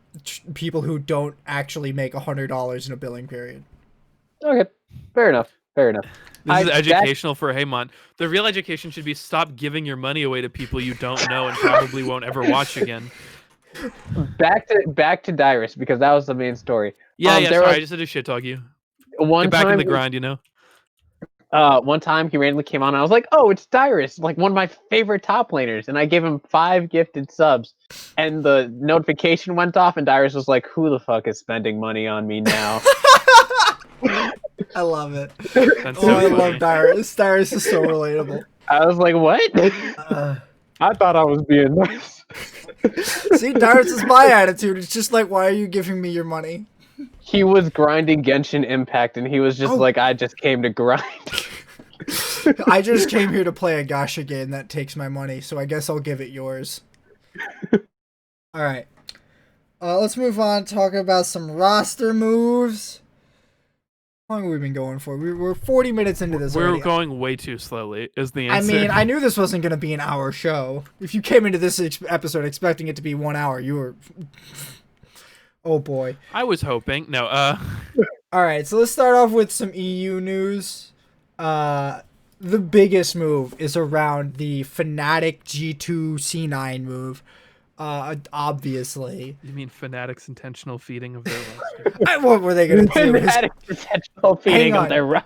people who don't actually make $100 in a billing period. Okay, fair enough. This is educational for Haymont. The real education should be stop giving your money away to people you don't know and probably won't ever watch again. Back to Dyrus because that was the main story. Sorry, I just had to shit talk you. Get back in the grind, you know. One time he randomly came on and I was like, oh, it's Dyrus, like one of my favorite top laners. And I gave him 5 gifted subs and the notification went off and Dyrus was like, who the fuck is spending money on me now? I love it. That's so I funny. love Dyrus. Dyrus is so relatable. I was like, what? I thought I was being nice. See, Dyrus is my attitude. It's just like, why are you giving me your money? He was grinding Genshin Impact and he was just like, I just came to grind. I just came here to play a gacha game that takes my money, so I guess I'll give it yours. Alright. Let's move on, talk about some roster moves. How long have we been going for? We're 40 minutes into this. We're already. going way too slowly. Is the I answer? mean, I knew this wasn't going to be an hour show. If you came into this episode expecting it to be 1 hour, you were. Oh boy. I was hoping. No. All right, so let's start off with some EU news. The biggest move is around the Fnatic G2 C9 move. Obviously. You mean Fnatic's intentional feeding of their roster? What were they going to do? Fnatic's intentional feeding of their right.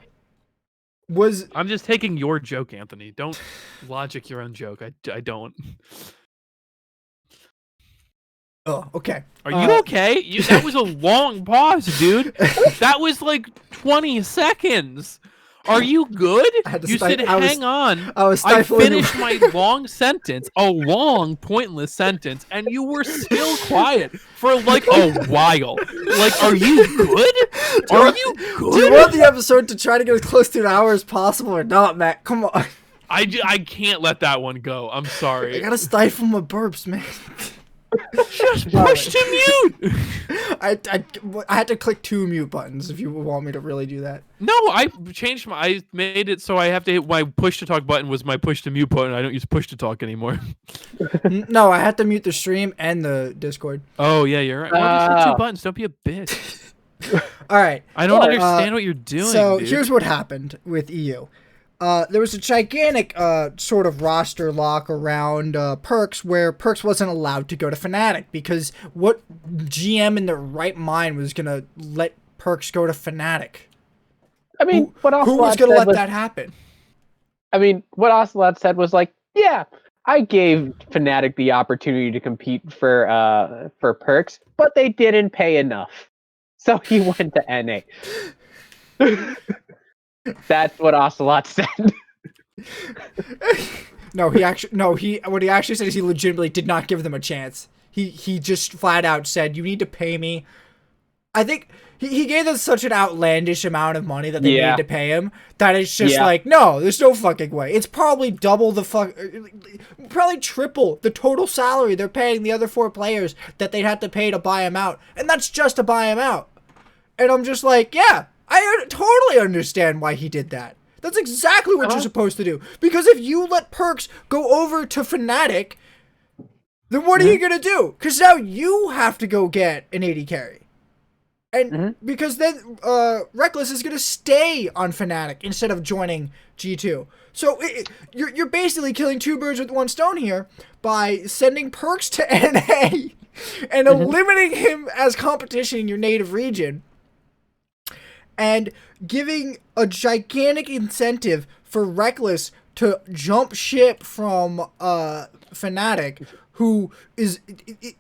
I'm just taking your joke, Anthony. Don't logic your own joke. I don't. Oh, okay. Are you okay? That was a long pause, dude. That was like 20 seconds. Are you good? You said, hang on. I finished my long sentence, a long, pointless sentence, and you were still quiet for like a while. Like, are you good? Are you good? Do you want the episode to try to get as close to an hour as possible or not, Matt? Come on. I can't let that one go. I'm sorry. I gotta stifle my burps, man. Just push to mute. I had to click 2 mute buttons if you want me to really do that. No, I made it so I have to hit my push to talk button was my push to mute button. I don't use push to talk anymore. No, I had to mute the stream and the Discord. Oh yeah, you're right. Well, just hit 2 buttons. Don't be a bitch. All right. I don't understand what you're doing. So dude. Here's what happened with EU. There was a gigantic sort of roster lock around Perks where Perks wasn't allowed to go to Fnatic because what GM in their right mind was going to let Perks go to Fnatic? I mean, who was going to let that happen? I mean, what Ocelot said was like, yeah, I gave Fnatic the opportunity to compete for Perks, but they didn't pay enough. So he went to NA. That's what Ocelot said. What he actually said is he legitimately did not give them a chance. He just flat out said, you need to pay me. I think he gave them such an outlandish amount of money that they needed to pay him that it's just like, no, there's no fucking way. It's probably probably triple the total salary they're paying the other 4 players that they'd have to pay to buy him out. And that's just to buy him out. And I'm just like, yeah. I totally understand why he did that. That's exactly what you're supposed to do. Because if you let Perks go over to Fnatic, then what are you going to do? Because now you have to go get an AD carry. And because then Reckless is going to stay on Fnatic instead of joining G2. So you're basically killing 2 birds with 1 stone here by sending Perks to NA and eliminating him as competition in your native region. And giving a gigantic incentive for Reckless to jump ship from Fnatic, who is...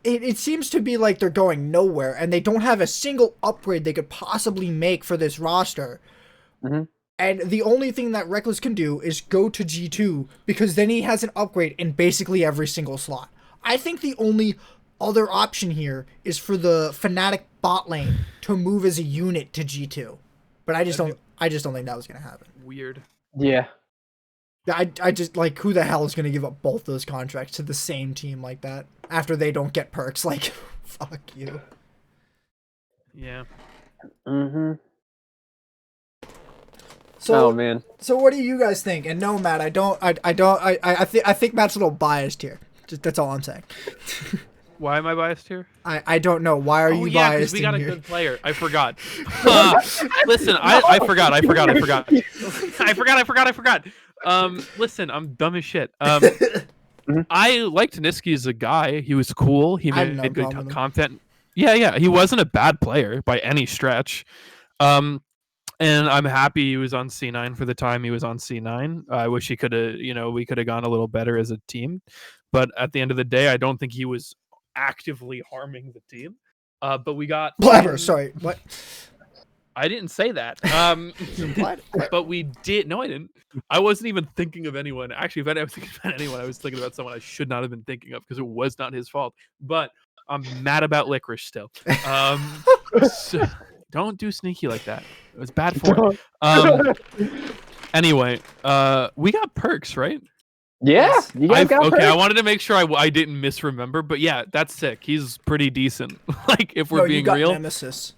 It seems to be like they're going nowhere, and they don't have a single upgrade they could possibly make for this roster. And the only thing that Reckless can do is go to G2, because then he has an upgrade in basically every single slot. I think the only other option here is for the Fnatic bot lane to move as a unit to G2. But I just don't think that was gonna happen. Weird. Yeah. I just like, who the hell is gonna give up both those contracts to the same team like that after they don't get Perks? Like, fuck you. Yeah. So, oh man. So what do you guys think? And no, Matt, I think Matt's a little biased here. That's all I'm saying. Why am I biased here? I don't know. Why are you biased? We got a good player. I forgot. Listen, I forgot. Listen, I'm dumb as shit. I liked Niski as a guy. He was cool. He made good content. Yeah. He wasn't a bad player by any stretch. And I'm happy he was on C9 for the time he was on C9. I wish he could have, we could have gone a little better as a team. But at the end of the day, I don't think he was actively harming the team. But we got... Blabber, sorry. What? I didn't say that. But we did... No, I didn't. I wasn't even thinking of anyone. Actually, if I was thinking about anyone, I was thinking about someone I should not have been thinking of because it was not his fault. But I'm mad about Licorice still. So, don't do sneaky like that. It was bad form. Anyway, we got Perks, right? Yeah, you guys got Perks. Okay, I wanted to make sure I didn't misremember, but yeah, that's sick. He's pretty decent. Like, if we're being real. Nemesis.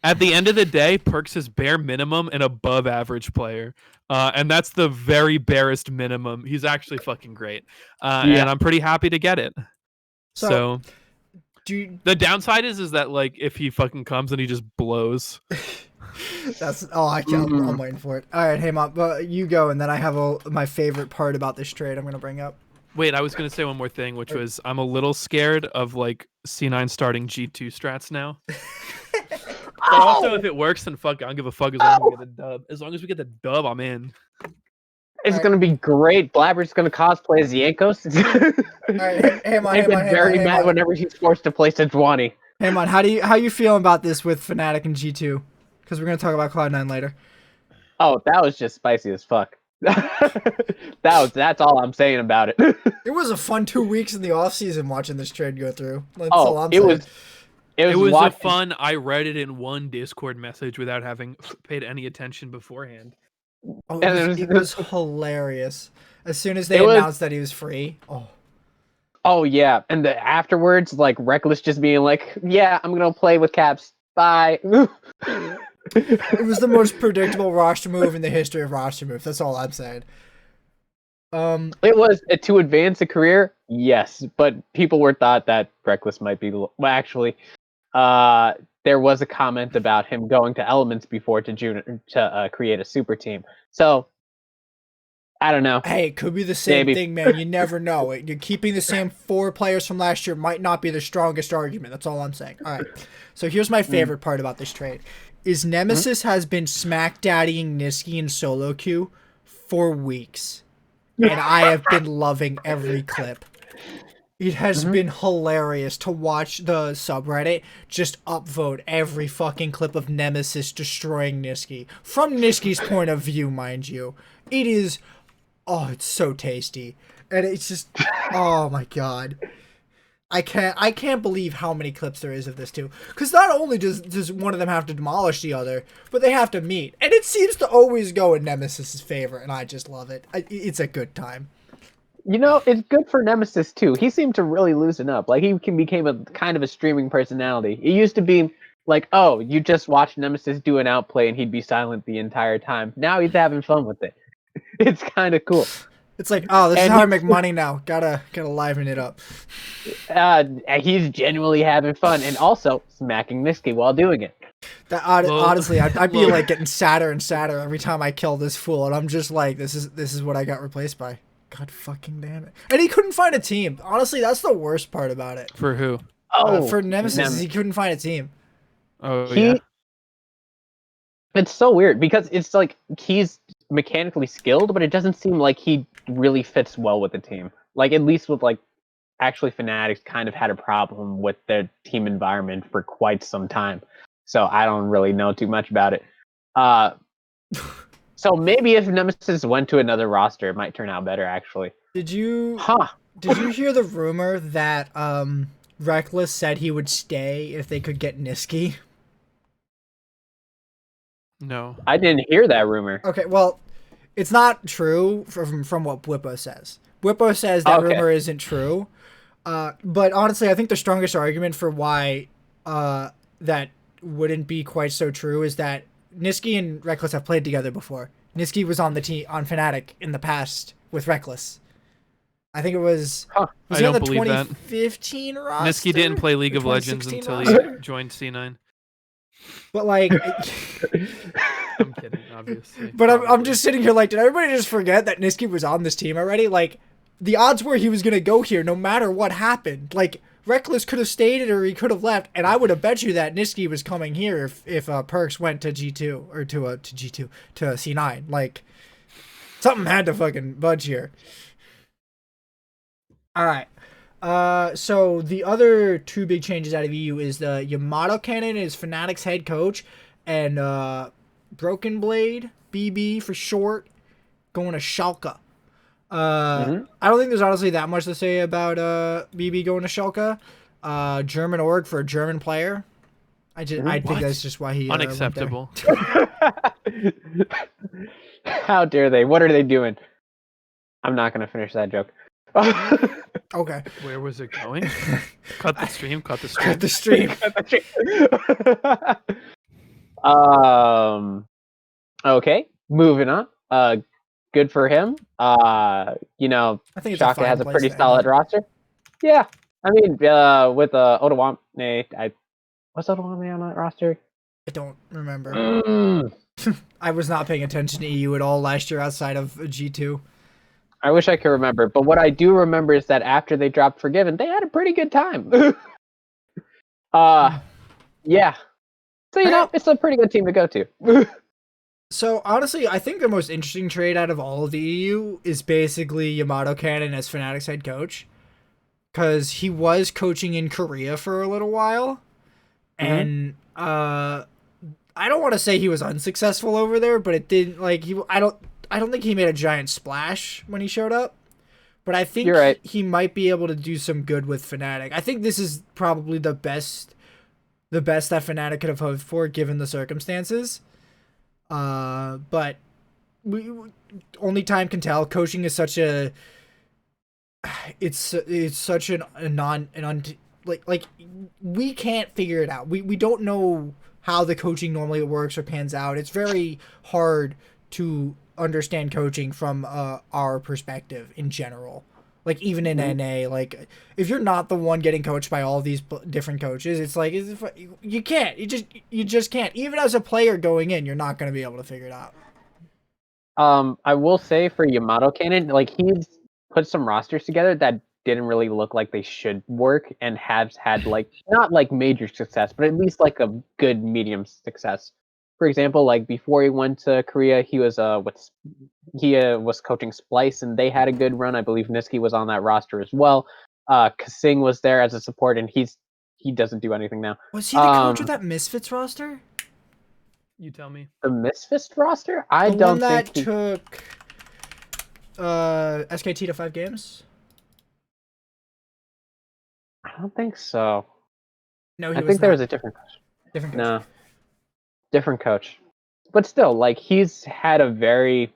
At the end of the day, Perks is bare minimum an above average player. And that's the very barest minimum. He's actually fucking great. And I'm pretty happy to get it. So the downside is that like if he fucking comes and he just blows. That's I can't. I'm waiting for it. All right, Haymant, but you go, and then I have my favorite part about this trade. I'm gonna bring up. Wait, I was gonna say one more thing, which was I'm a little scared of like C9 starting G2 strats now. But also, if it works, then fuck it. I don't give a fuck as long as we get the dub. As long as we get the dub, I'm in. It's gonna be great. Blabber's gonna cosplay as Yankos. All right, Haymant, very mad whenever he's forced to play Sejuani. Haymant, how you feeling about this with Fnatic and G2? Because we're gonna talk about Cloud9 later. Oh, that was just spicy as fuck. That's all I'm saying about it. It was a fun 2 weeks in the off season watching this trade go through. That's all I'm saying. It was a fun. I read it in one Discord message without having paid any attention beforehand. Oh, it was hilarious. As soon as they announced that he was free. Oh yeah, and afterwards, like Reckless just being like, "Yeah, I'm gonna play with Caps. Bye." It was the most predictable roster move in the history of roster moves. That's all I'm saying. It was to advance a career, yes, but people thought that Reckless might be. Well, actually, there was a comment about him going to Elements before to create a super team. So I don't know. Hey, it could be the same thing, man. You never know. You're keeping the same 4 players from last year might not be the strongest argument. That's all I'm saying. All right. So here's my favorite part about this trade. Is Nemesis has been smack daddying Nizzy in solo queue for weeks. And I have been loving every clip. It has been hilarious to watch the subreddit just upvote every fucking clip of Nemesis destroying Nizzy. From Nizzy's point of view, mind you. It is... Oh, it's so tasty. And it's just... Oh my god. I can't believe how many clips there is of this too. Because not only does one of them have to demolish the other, but they have to meet. And it seems to always go in Nemesis's favor, and I just love it. It's a good time. You know, it's good for Nemesis too. He seemed to really loosen up. Like he became a kind of a streaming personality. It used to be like, oh, you just watch Nemesis do an outplay and he'd be silent the entire time. Now he's having fun with it. It's kind of cool. It's like, oh, this is how I make money now. Gotta liven it up. He's genuinely having fun and also smacking Nizzy while doing it. Honestly, I'd be like getting sadder and sadder every time I kill this fool, and I'm just like, this is what I got replaced by. God fucking damn it! And he couldn't find a team. Honestly, that's the worst part about it. For who? For Nemesis, he couldn't find a team. Oh yeah. It's so weird because it's like he's mechanically skilled, but it doesn't seem like he really fits well with the team. Like at least with like actually Fnatic kind of had a problem with their team environment for quite some time. So I don't really know too much about it. So maybe if Nemesis went to another roster, it might turn out better actually. Did you hear the rumor that Reckless said he would stay if they could get Nizzy? No. I didn't hear that rumor. Okay, well, it's not true from what Bwippo says. Bwippo says that rumor isn't true. But honestly, I think the strongest argument for why that wouldn't be quite so true is that Nizzy and Reckless have played together before. Nizzy was on the team on Fnatic in the past with Reckless. I think it was. Was he on the 2015 roster? Nizzy didn't play League of Legends until he joined C9. But like, I'm kidding, obviously. But I'm just sitting here like, did everybody just forget that Nizzy was on this team already? Like, the odds were he was gonna go here no matter what happened. Like, Reckless could have stayed or he could have left, and I would have bet you that Nizzy was coming here if Perks went to G2 or to C9. Like, something had to fucking budge here. All right. So the other 2 big changes out of EU is the Yamato Cannon is Fnatic's head coach, and Broken Blade, BB for short, going to Schalke. I don't think there's honestly that much to say about BB going to Schalke. German org for a German player. I think that's just why he unacceptable. How dare they? What are they doing? I'm not gonna finish that joke. Okay. Where was it going? Cut the stream. Cut the stream. Okay, moving on. Good for him. You know, I think it's a Shaka fine has a place pretty to end solid it. roster. Yeah, I mean, with Otawame, was Otawame on that roster? I don't remember. Mm, I was not paying attention to EU at all last year outside of G2. I wish I could remember, but what I do remember is that after they dropped Forgiven, they had a pretty good time. Yeah. So you know, it's a pretty good team to go to. So honestly, I think the most interesting trade out of all of the EU is basically Yamato Cannon as Fnatic's head coach, because he was coaching in Korea for a little while, and I don't want to say he was unsuccessful over there, but it didn't like he. I don't think he made a giant splash when he showed up, but I think You're right. he might be able to do some good with Fnatic. I think this is probably the best that Fnatic could have hoped for given the circumstances. But only time can tell. Coaching is such a it's such like we can't figure it out. We don't know how the coaching normally works or pans out. It's very hard to understand coaching from our perspective in general. Like even in NA, like if you're not the one getting coached by all these different coaches, it's like you can't. You just can't. Even as a player going in, you're not going to be able to figure it out. I will say for Yamato Cannon, like he's put some rosters together that didn't really look like they should work and has had like not like major success, but at least like a good medium success. For example, like before he went to Korea, he was was coaching Splice and they had a good run. I believe Niski was on that roster as well. Kasing was there as a support and he doesn't do anything now. Was he the coach of that Misfits roster? You tell me. The Misfits roster? I the don't one that think he... took SKT to 5 games? I don't think so. No, he I was think not. there was a different coach. Different coach. No. Different coach. But still, like he's had a very,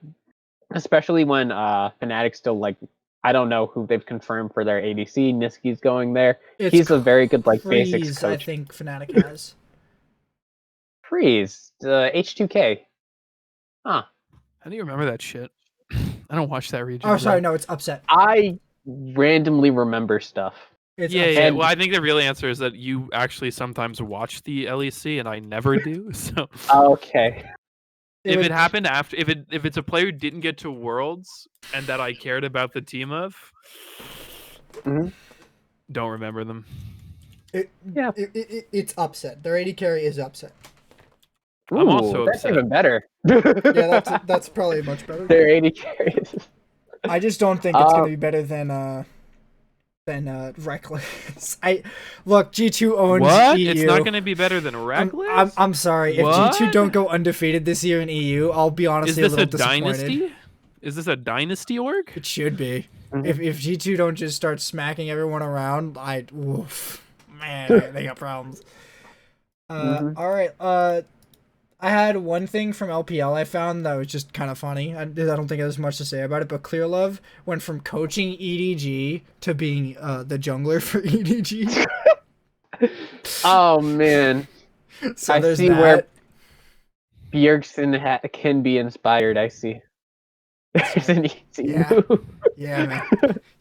especially when Fnatic still like, I don't know who they've confirmed for their ADC. Niski's going there. He's a very good like basics Freeze, coach. I think Fnatic has. Freeze, H2K. Huh. How do you remember that shit? I don't watch that region. Oh, sorry, no, it's Upset. I randomly remember stuff. It's yeah, Upset. yeah. Well, I think the real answer is that you actually sometimes watch the LEC, and I never do. So Okay. if it happened after, if it's a player who didn't get to Worlds and that I cared about the team of, don't remember them. It's Upset. Their AD carry is Upset. Ooh, I'm also that's upset. even better. Yeah, that's probably much better. Their 80 carries. I just don't think it's gonna be better than Reckless. Look, G2 owns what? EU. It's not gonna be better than Reckless. I'm sorry. What? If G2 don't go undefeated this year in EU, I'll be honestly a little disappointed. Dynasty? Is this a dynasty org? It should be. If G2 don't just start smacking everyone around, man, they got problems. All right. I had one thing from LPL I found that was just kind of funny. I don't think there's much to say about it, but Clear Love went from coaching EDG to being the jungler for EDG. Oh man. So I there's see that. where Bjergsen can be inspired. I see. There's an easy move. Yeah, man.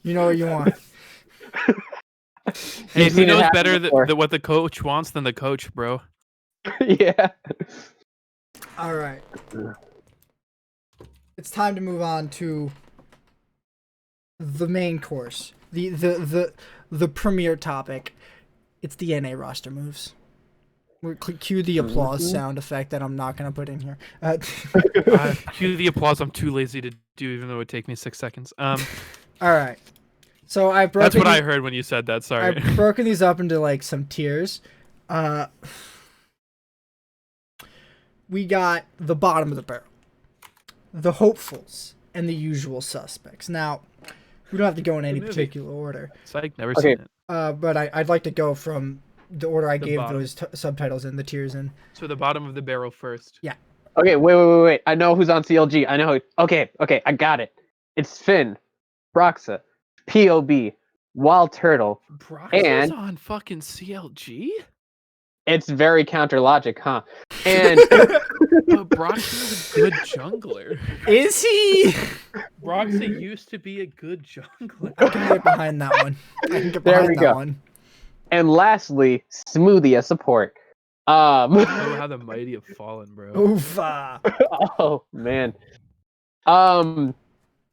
You know what you want. Hey, who knows better what the coach wants than the coach, bro? Yeah. All right. It's time to move on to the main course. The premier topic. It's the NA roster moves. We'll cue the applause sound effect that I'm not going to put in here. Cue the applause I'm too lazy to do, even though it would take me 6 seconds. All right. So I've broken... That's what I heard when you said that, sorry. I've broken these up into like some tiers. We got the bottom of the barrel, the hopefuls, and the usual suspects. Now, we don't have to go in any particular order. Psych, never seen it. But I'd like to go from the order I gave bottom. those subtitles and the tiers in. So the bottom of the barrel first. Yeah. Okay, wait. I know who's on CLG. I know. Okay, I got it. It's Finn, Broxa, POB, Wild Turtle, Broxa's and on fucking CLG? It's very counter logic, huh? And But Broxy's a good jungler. Is he? Broxy used to be a good jungler. I can get behind that one. I can get There we behind that go. one. And lastly, Smoothie as support. Oh, how the mighty have fallen, bro. Oof. Oh man.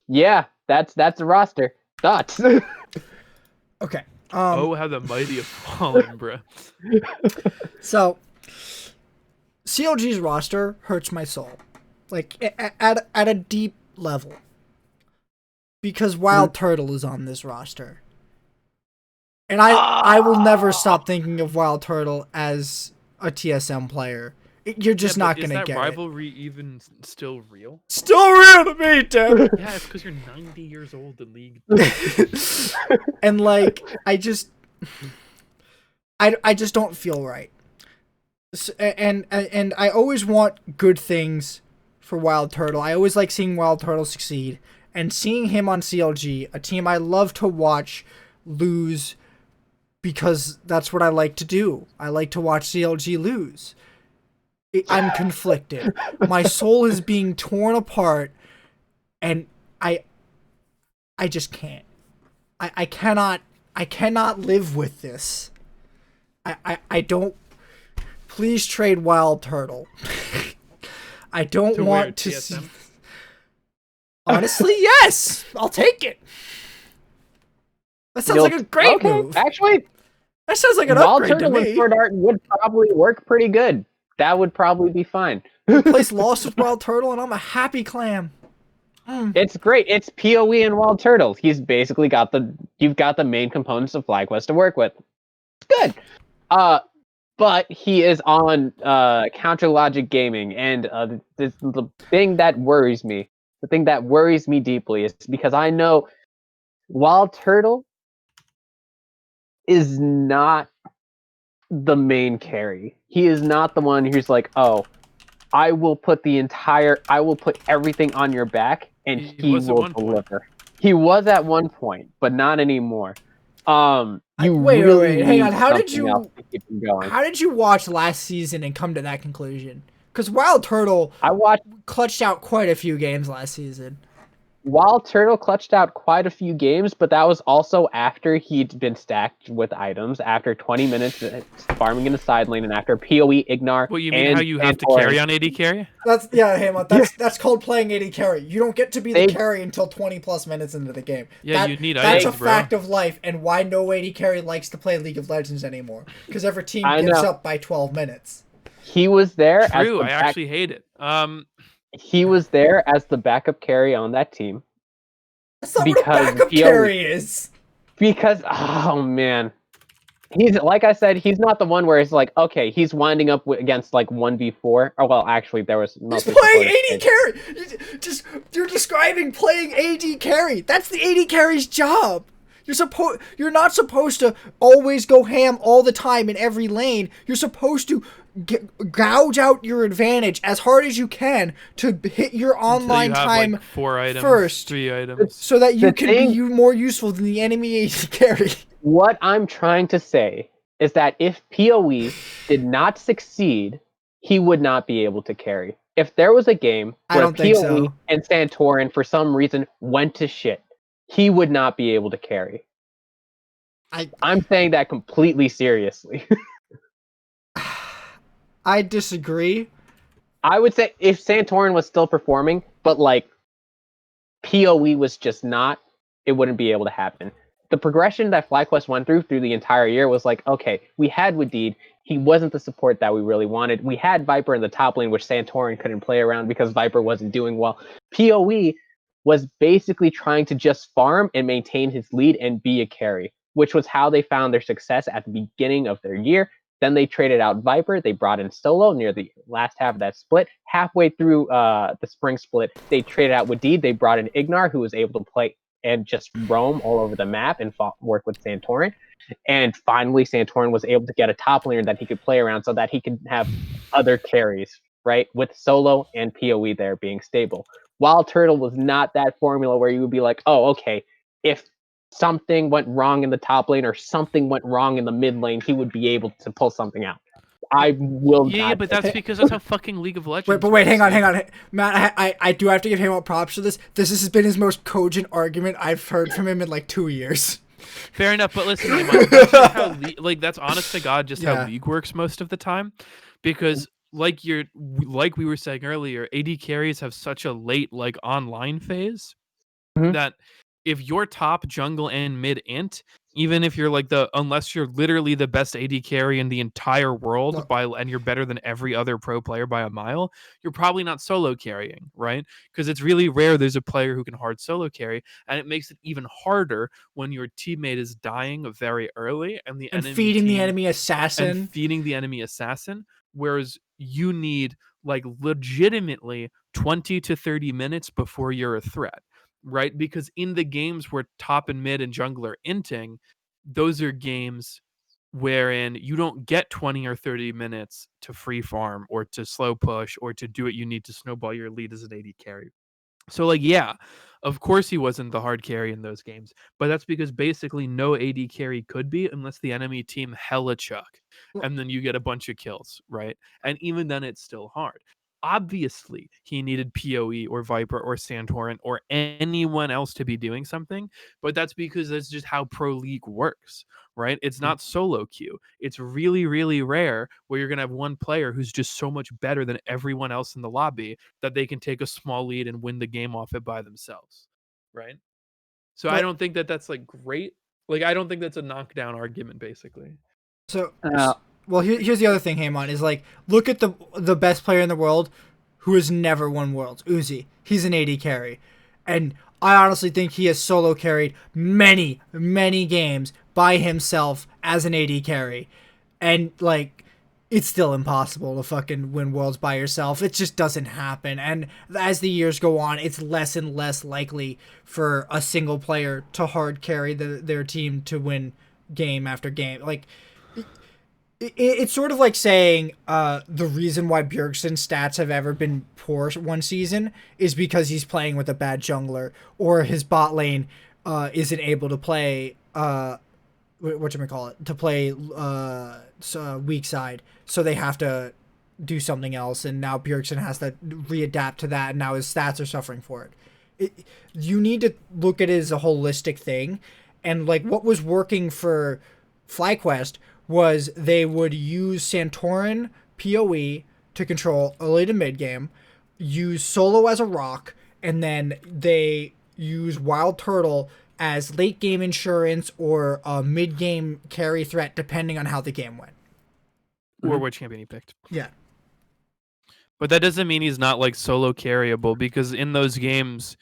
Yeah, that's the roster. Thoughts? Okay. Oh, how the mighty have fallen, bro. So, CLG's roster hurts my soul, like at a deep level, because Wild Turtle is on this roster, and I will never stop thinking of Wild Turtle as a TSM player. You're just not gonna get it. Is that rivalry even still real? Still real to me, Tim. Yeah, it's because you're 90 years old in League. And like, I just don't feel right. And I always want good things for Wild Turtle. I always like seeing Wild Turtle succeed, and seeing him on CLG, a team I love to watch lose, because that's what I like to do. I like to watch CLG lose. I'm conflicted. My soul is being torn apart, and I just can't. I cannot live with this. I don't. Please trade Wild Turtle. I don't want to see. Honestly, yes, I'll take it. That sounds like a great move. Actually, that sounds like an Wild upgrade Turtle to me. and Sword Art would probably work pretty good. That would probably be fine. Replace Lost with Wild Turtle, and I'm a happy clam. It's great. It's PoE and Wild Turtle. He's basically got you've got the main components of FlyQuest to work with. It's good. But he is on Counter Logic Gaming, and the thing that worries me, the thing that worries me deeply, is because I know Wild Turtle is not the main carry. He is not the one who's like, oh, I will put everything on your back, and he will deliver. He was at one point, but not anymore. Wait, hang on. How did you watch last season and come to that conclusion? Because Wild Turtle, clutched out quite a few games last season. Wild Turtle clutched out quite a few games, but that was also after he'd been stacked with items, after 20 minutes farming in the side lane, and after PoE, Ignar. Well, you mean how you have to carry on AD carry? Haymant. That's called playing AD carry. You don't get to be the carry until 20+ minutes into the game. Yeah, you need items, That's a fact of life, and why no AD carry likes to play League of Legends anymore. Because every team gives up by 12 minutes. He was there. True, I actually hate it. He was there as the backup carry on that team. That's not what a backup carry is. Because, oh man. He's, like I said, he's not the one where it's like, okay, he's winding up against like 1v4. Or, well, actually, there was... He's playing AD carry! You're describing playing AD carry. That's the AD carry's job. You're not supposed to always go ham all the time in every lane. You're supposed to gouge out your advantage as hard as you can to hit your online time like 4 items, first, 3 items, so that you can be more useful than the enemy AD carry. What I'm trying to say is that if PoE did not succeed, he would not be able to carry. If there was a game where PoE and Santorin for some reason went to shit, he would not be able to carry. I'm saying that completely seriously. I disagree. I would say if Santorin was still performing, but like PoE was just not, it wouldn't be able to happen. The progression that FlyQuest went through the entire year was like, okay, we had Wadid, he wasn't the support that we really wanted. We had Viper in the top lane, which Santorin couldn't play around because Viper wasn't doing well. PoE was basically trying to just farm and maintain his lead and be a carry, which was how they found their success at the beginning of their year. Then they traded out Viper. They brought in Solo near the last half of that split. Halfway through the spring split, they traded out Wadid. They brought in Ignar, who was able to play and just roam all over the map and work with Santorin. And finally, Santorin was able to get a top laner that he could play around so that he could have other carries, right? With Solo and PoE there being stable. Wild Turtle was not that formula where you would be like, oh, okay, if something went wrong in the top lane or something went wrong in the mid lane, he would be able to pull something out. I will Yeah, not. but that's because that's how fucking League of Legends. Wait, hang on, Matt. I do have to give Haymant props for this. This has been his most cogent argument I've heard from him in like 2 years. Fair enough, but listen, Haymant, that's just how that's honest to God, just how Yeah. League works most of the time, because like we were saying earlier, AD carries have such a late like online phase Mhm. that if you're top jungle and mid int, even if you're like unless you're literally the best AD carry in the entire world and you're better than every other pro player by a mile, you're probably not solo carrying, right? Because it's really rare there's a player who can hard solo carry, and it makes it even harder when your teammate is dying very early and and feeding the enemy assassin. Whereas you need like legitimately 20 to 30 minutes before you're a threat, right? Because in the games where top and mid and jungle are inting, those are games wherein you don't get 20 or 30 minutes to free farm or to slow push or to do what you need to snowball your lead as an AD carry. So like, yeah, of course he wasn't the hard carry in those games, but that's because basically no AD carry could be unless the enemy team hella chuck, and then you get a bunch of kills, right? And even then it's still hard. Obviously, he needed PoE or Viper or Santorin or anyone else to be doing something, but that's because that's just how Pro League works, right? It's not solo queue. It's really, really rare where you're going to have one player who's just so much better than everyone else in the lobby that they can take a small lead and win the game off it by themselves, right? So I don't think that that's like great. Like I don't think that's a knockdown argument, basically. So, well, here's the other thing, Haymant, is like, look at the best player in the world who has never won Worlds, Uzi. He's an AD carry. And I honestly think he has solo carried many, many games by himself as an AD carry. And, like, it's still impossible to fucking win Worlds by yourself. It just doesn't happen. And as the years go on, it's less and less likely for a single player to hard carry their team to win game after game. Like, it's sort of like saying the reason why Bjergsen's stats have ever been poor one season is because he's playing with a bad jungler, or his bot lane isn't able to play to play weak side, so they have to do something else, and now Bjergsen has to readapt to that, and now his stats are suffering for it. You need to look at it as a holistic thing, and like what was working for FlyQuest was they would use Santorin PoE to control early to mid game, use Solo as a rock, and then they use Wild Turtle as late game insurance or a mid game carry threat, depending on how the game went. Or what champion he picked. Yeah. But that doesn't mean he's not like solo carryable, because in those games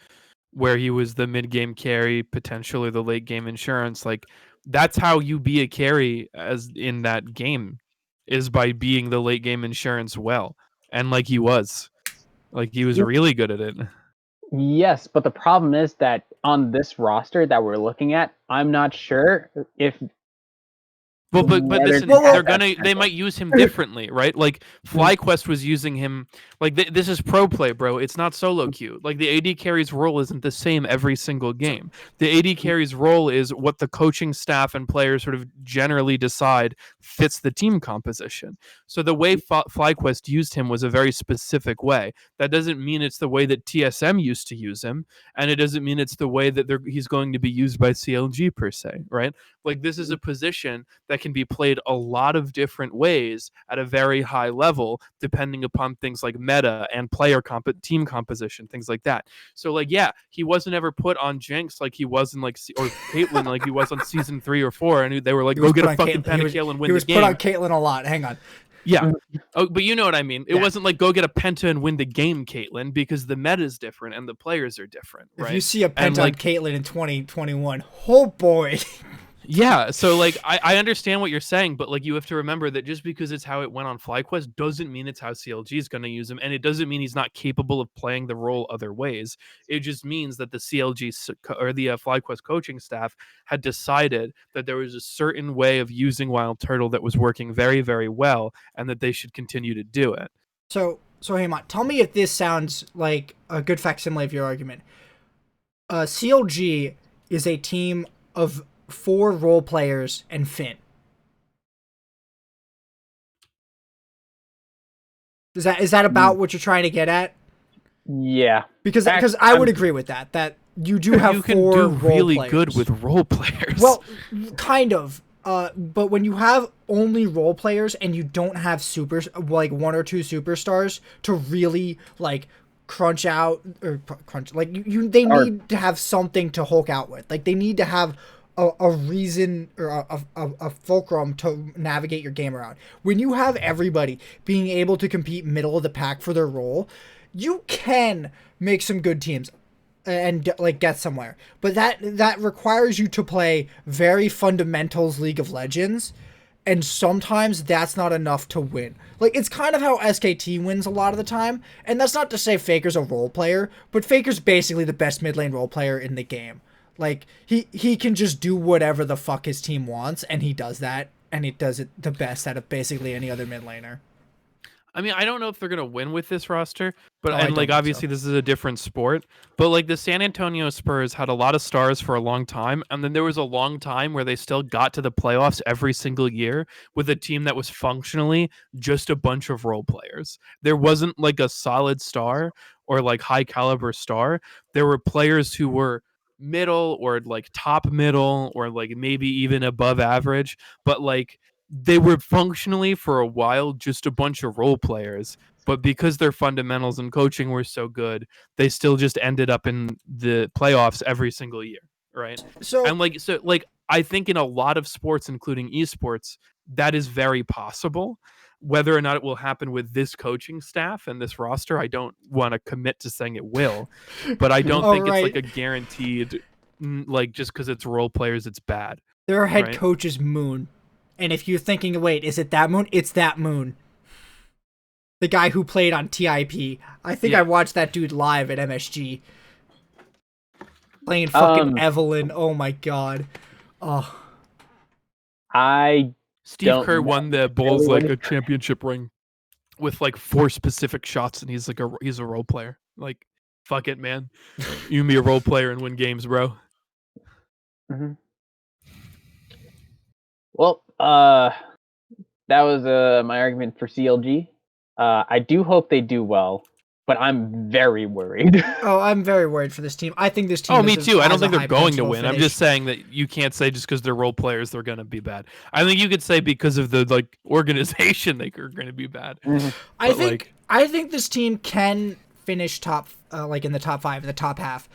where he was the mid game carry, potentially the late game insurance, like that's how you be a carry as in that game, is by being the late game insurance well. And like he was really good at it. Yes, but the problem is that on this roster that we're looking at, I'm not sure if Well, but listen, they might use him differently, right? Like FlyQuest was using him like this is pro play, bro. It's not solo queue. Like the AD carry's role isn't the same every single game. The AD carry's role is what the coaching staff and players sort of generally decide fits the team composition. So the way FlyQuest used him was a very specific way. That doesn't mean it's the way that TSM used to use him, and it doesn't mean it's the way that he's going to be used by CLG per se, right? Like this is a position that can be played a lot of different ways at a very high level, depending upon things like meta and player team composition, things like that. So like, yeah, he wasn't ever put on Jinx like he was in like, or Caitlyn like he was on season 3 or 4, and they were like, go get a fucking pentakill and win the game. He was put on Caitlyn a lot. Hang on. Yeah. Oh, but you know what I mean. It wasn't like go get a penta and win the game, Caitlyn, because the meta is different and the players are different, right? If you see a penta on Caitlyn in 2021, oh boy. Yeah, so like I understand what you're saying, but like you have to remember that just because it's how it went on FlyQuest doesn't mean it's how CLG is going to use him, and it doesn't mean he's not capable of playing the role other ways. It just means that the CLG or the FlyQuest coaching staff had decided that there was a certain way of using Wild Turtle that was working very, very well, and that they should continue to do it. So Haymant, tell me if this sounds like a good facsimile of your argument. CLG is a team of 4 role players and Finn. Is that about what you're trying to get at? Yeah. Because I would agree with that. That you do have you can 4 do role really players. good with role players. Well, kind of. But when you have only role players and you don't have 1 or 2 superstars to really like crunch out or crunch, like they need to have something to Hulk out with. Like they need to have a reason or a fulcrum to navigate your game around. When you have everybody being able to compete middle of the pack for their role, you can make some good teams and like get somewhere, but that requires you to play very fundamentals League of Legends, and sometimes that's not enough to win. Like it's kind of how SKT wins a lot of the time, and that's not to say Faker's a role player, but Faker's basically the best mid lane role player in the game. Like he can just do whatever the fuck his team wants, and he does that, and he does it the best out of basically any other mid laner. I mean, I don't know if they're gonna win with this roster, but I and like don't think obviously so. this is a different sport. But like the San Antonio Spurs had a lot of stars for a long time, and then there was a long time where they still got to the playoffs every single year with a team that was functionally just a bunch of role players. There wasn't like a solid star or like high caliber star. There were players who were middle or like top middle or like maybe even above average, but like they were functionally for a while just a bunch of role players, but because their fundamentals and coaching were so good, they still just ended up in the playoffs every single year, right? So And like I think in a lot of sports, including esports, that is very possible. Whether or not it will happen with this coaching staff and this roster, I don't want to commit to saying it will, but I don't think it's like a guaranteed, like just because it's role players, it's bad. Their head right? coach is Moon. And if you're thinking, wait, is it that Moon? It's that Moon. The guy who played on TIP. I think I watched that dude live at MSG. Playing fucking Evelyn. Oh my god. Oh. Steve Kerr won the Bulls like a championship ring with like 4 specific shots, and he's a role player. Like, fuck it, man. You can be a role player and win games, bro. Mm-hmm. Well, that was my argument for CLG. I do hope they do well, but I'm very worried. Oh, I'm very worried for this team. I think this team. Oh, me too. I don't think they're going to win. Finish. I'm just saying that you can't say just because they're role players they're going to be bad. I think you could say because of the like organization they are going to be bad. Mm-hmm. I think this team can finish top like in the top 5, in the top half.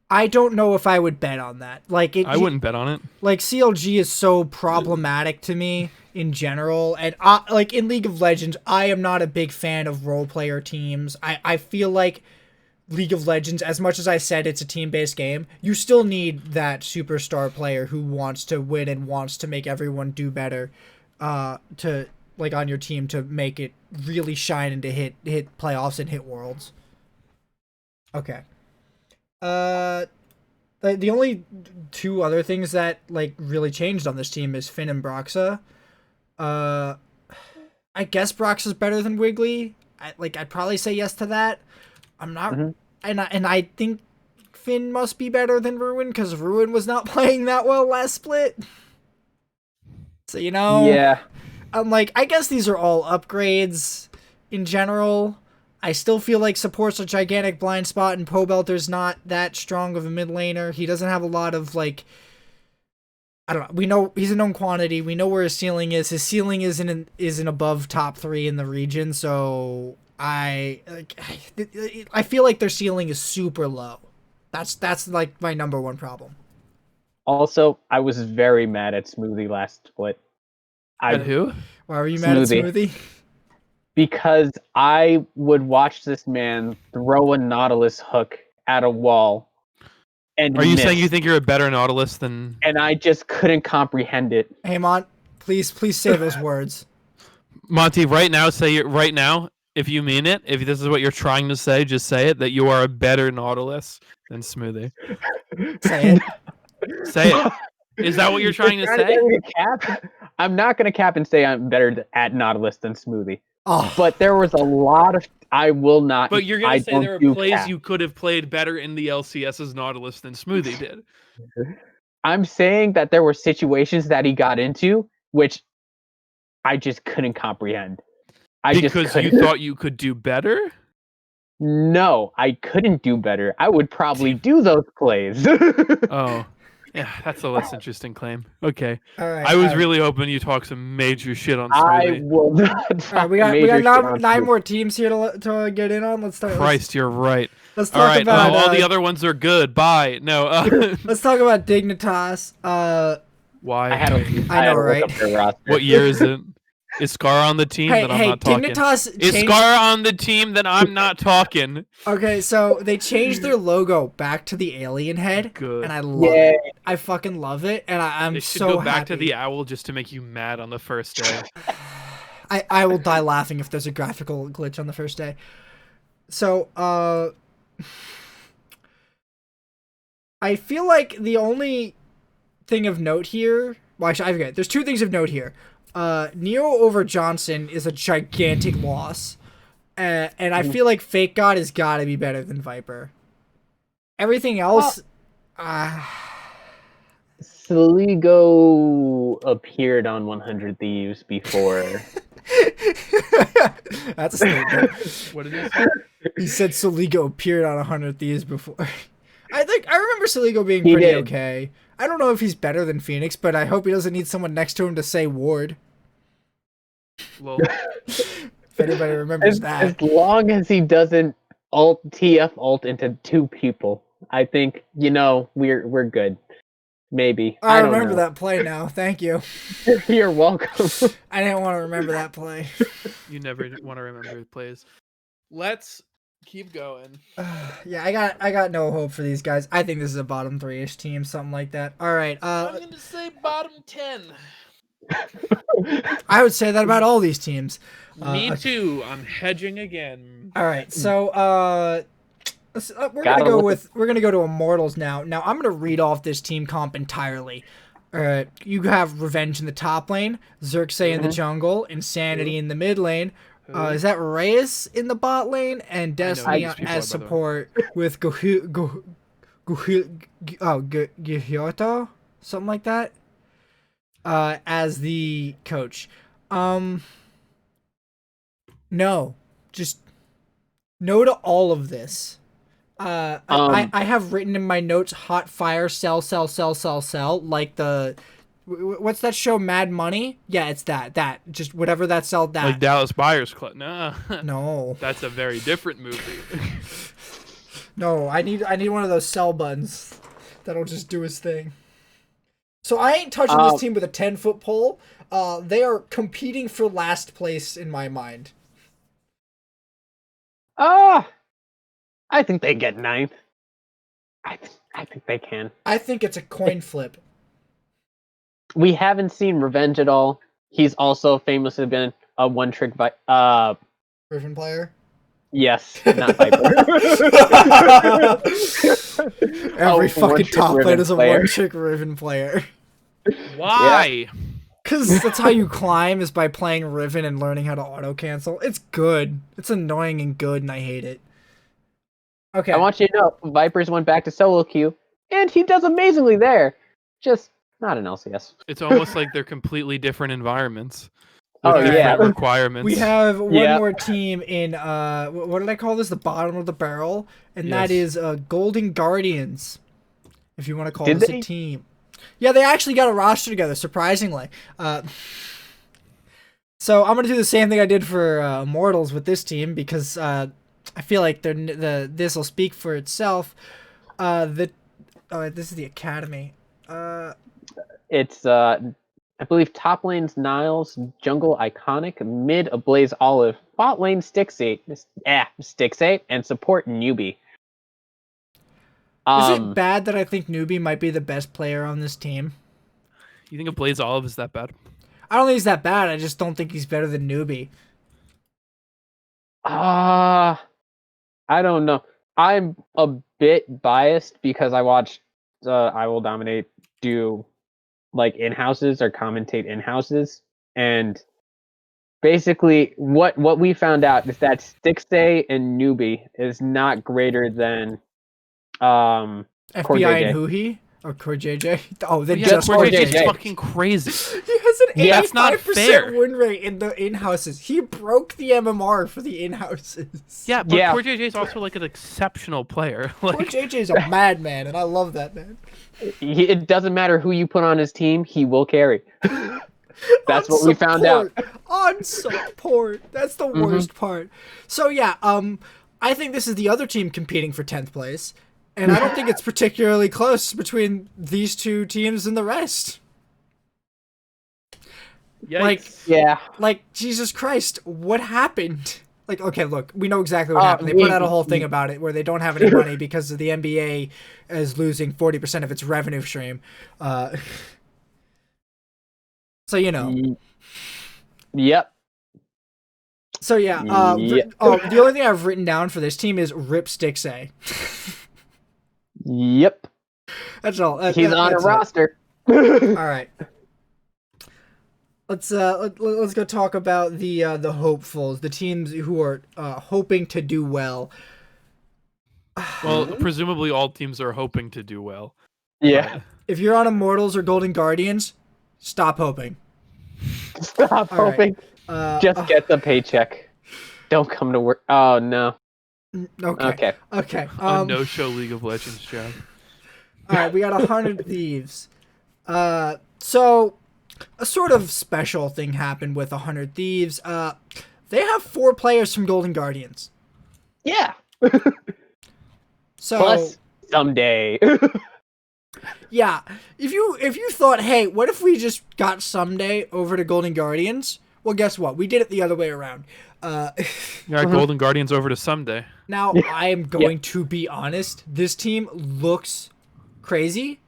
I don't know if I would bet on that. Like I wouldn't bet on it. Like CLG is so problematic to me in general, and like in League of Legends, I am not a big fan of role player teams. I feel like League of Legends, as much as I said it's a team-based game, you still need that superstar player who wants to win and wants to make everyone do better, to like on your team to make it really shine and to hit playoffs and hit worlds. Okay. The only 2 other things that like really changed on this team is Finn and Broxa. I guess Broxa's better than Wiggly. I'd probably say yes to that. I'm not, and I think Finn must be better than Ruin because Ruin was not playing that well last split. So yeah, I'm like, I guess these are all upgrades in general. I still feel like support's a gigantic blind spot, and Pobelter's not that strong of a mid laner. He doesn't have a lot of like, I don't know. We know he's a known quantity. We know where his ceiling is. His ceiling isn't above top 3 in the region. So I feel like their ceiling is super low. That's like my number 1 problem. Also, I was very mad at Smoothie last split. At who? Why were you mad at Smoothie? Because I would watch this man throw a Nautilus hook at a wall. And are you saying you think you're a better Nautilus than? And I just couldn't comprehend it. Haymant, please say those words. Monty, right now, say it right now. If you mean it, if this is what you're trying to say, just say it, that you are a better Nautilus than Smoothie. Say it. Say it. Is that what you're trying to say? Cap? I'm not going to cap and say I'm better at Nautilus than Smoothie. Oh. But there was a lot of... I will not... But you're going to say there are plays you could have played better in the LCS's Nautilus than Smoothie did. I'm saying that there were situations that he got into, which I just couldn't comprehend. Because you thought you could do better? No, I couldn't do better. I would probably do those plays. Oh. Yeah, that's a less interesting claim. Okay. All right. I was really hoping you talk some major shit on I Smoothie. will not All talk right, we got major shit on 9 Smoothie. more teams here to get in on. Let's start. Christ, you're right. Let's All talk right. about All the other ones are good. Bye. No. let's talk about Dignitas. Why? I had to know, look right? up their roster. What year is it? Is Scar on the team? Hey, Then I'm not talking. Dignitas Is changed... Scar on the team? Then I'm not talking. Okay, so they changed their logo back to the alien head, Good. and I love it. I fucking love it, and I'm They should so go back happy. to the owl just to make you mad on the first day. I will die laughing if there's a graphical glitch on the first day. So, I feel like the only thing of note here... Well, actually, I forget. There's 2 things of note here. Neo over Johnson is a gigantic loss. And I feel like Fake God has got to be better than Viper. Everything else... Sligo appeared on 100 Thieves before. That's a statement. What did he say? He said Sligo appeared on 100 Thieves before. I remember Sligo being pretty okay. I don't know if he's better than Phoenix, but I hope he doesn't need someone next to him to say Ward. Well, if anybody remembers that. As long as he doesn't TF ult into 2 people, I think we're good. Maybe. I don't remember know. that play now. Thank you. You're welcome. I didn't want to remember that play. you never want to remember the plays. Let's keep going. Yeah, I got no hope for these guys. I think this is a bottom 3-ish team, something like that. All right. I'm gonna say bottom 10. I would say that about all these teams. Me too. I'm hedging again. All right. So we're gonna go to Immortals now. Now I'm gonna read off this team comp entirely. You have Revenge in the top lane, Xerxes in the jungle, Insanity in the mid lane. Is that Reyes in the bot lane and Destiny as support with Gihyoto, something like that, as the coach. No, just no to all of this. I have written in my notes hot fire sell like the what's that show, Mad Money? Yeah, it's that just whatever that sell that like Dallas Buyers Club. No, that's a very different movie. No, I need one of those sell buttons that'll just do his thing. So I ain't touching this team with a 10-foot pole. They are competing for last place in my mind. I think they get 9th. I think they can. I think it's a coin flip. We haven't seen Revenge at all. He's also famously been a one-trick Griffin player? Yes, not Viper. Every fucking top lane is a one-trick Riven player. Why? Because that's how you climb, is by playing Riven and learning how to auto-cancel. It's good. It's annoying and good, and I hate it. Okay. I want you to know, Vipers went back to solo queue, and he does amazingly there. Just not an LCS. It's almost like they're completely different environments. Requirements. We have one more team in what did I call this? The bottom of the barrel, and that is Golden Guardians. If you want to call this a team. Yeah, they actually got a roster together, surprisingly. So I'm gonna do the same thing I did for Immortals with this team, because I feel like this will speak for itself. This is the academy. It's I believe top lane's Niles, jungle Iconic, mid Ablaze Olive, bot lane Stixate, and support Newbie. Is it bad that I think Newbie might be the best player on this team? You think Ablaze Olive is that bad? I don't think he's that bad. I just don't think he's better than Newbie. I don't know. I'm a bit biased because I watched I Will Dominate do like in-houses or commentate in-houses, and basically what we found out is that Stixay and Newbie is not greater than FBI and Huhi? Oh, Core JJ. Oh, then Yeah, just Core Core JJ is JJ. fucking crazy. He has an Yeah, that's not 85% fair. win rate in the in-houses. He broke the MMR for the in-houses. Yeah, but Yeah. Core JJ is also like an exceptional player. Core Like, JJ is a madman, and I love that man. It doesn't matter who you put on his team, he will carry. That's On what we found out. On support. That's the worst part. So yeah, I think this is the other team competing for 10th place, and I don't think it's particularly close between these two teams and the rest. yikes. Yeah. Like, Jesus Christ, what happened? Like, okay, look, we know exactly what happened. They put out a whole thing about it where they don't have any money because the NBA is losing 40% of its revenue stream. So, you know. Yep. So, yeah. Yep. The only thing I've written down for this team is Rip Stixay. Yep. That's all. He's on a roster. All right. Let's go talk about the hopefuls, the teams who are hoping to do well. Well, presumably all teams are hoping to do well. Yeah. If you're on Immortals or Golden Guardians, stop hoping. Stop All hoping. Right. Just get the paycheck. Don't come to work. Oh no. Okay. A no-show League of Legends job. All right, we got 100 Thieves. So a sort of special thing happened with 100 Thieves. They have 4 players from Golden Guardians. Yeah. So Plus someday. yeah, if you thought, hey, what if we just got Someday over to Golden Guardians? Well, guess what? We did it the other way around. Yeah, Golden Guardians over to someday. Now, I am going to be honest. This team looks crazy.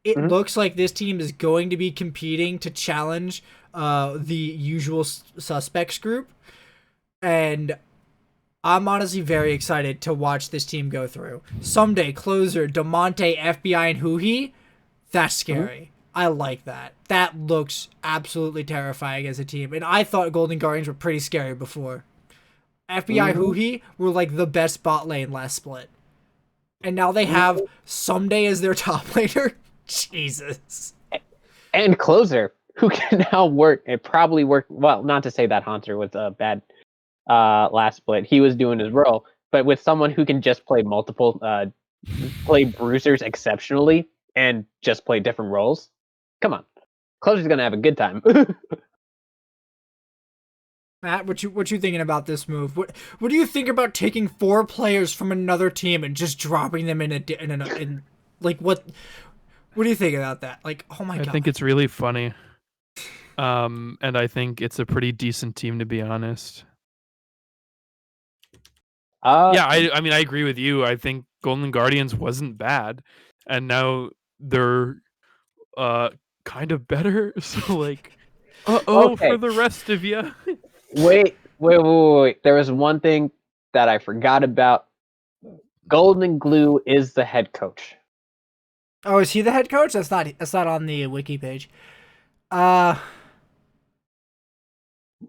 It looks like this team is going to be competing to challenge the usual suspects group. And I'm honestly very excited to watch this team go through. Someday, Closer, Demonte, FBI, and Huhi. That's scary. I like that. That looks absolutely terrifying as a team. And I thought Golden Guardians were pretty scary before. FBI, Huhi were like the best bot lane last split. And now they have Someday as their top laner. Jesus. And Closer, who can now work. It probably worked. Well, not to say that Haunter was a bad last split. He was doing his role. But with someone who can just play multiple, play bruisers exceptionally and just play different roles, come on. Closer's going to have a good time. Matt, what you thinking about this move? What do you think about taking 4 players from another team and just dropping them in like what do you think about that? Like, oh my god. I think it's really funny. And I think it's a pretty decent team, to be honest. Yeah, I mean, I agree with you. I think Golden Guardians wasn't bad, and now they're kind of better. So like, Okay. for the rest of you. Wait. There was one thing that I forgot about. Golden Glue is the head coach. Oh, is he the head coach? That's not on the wiki page. I'm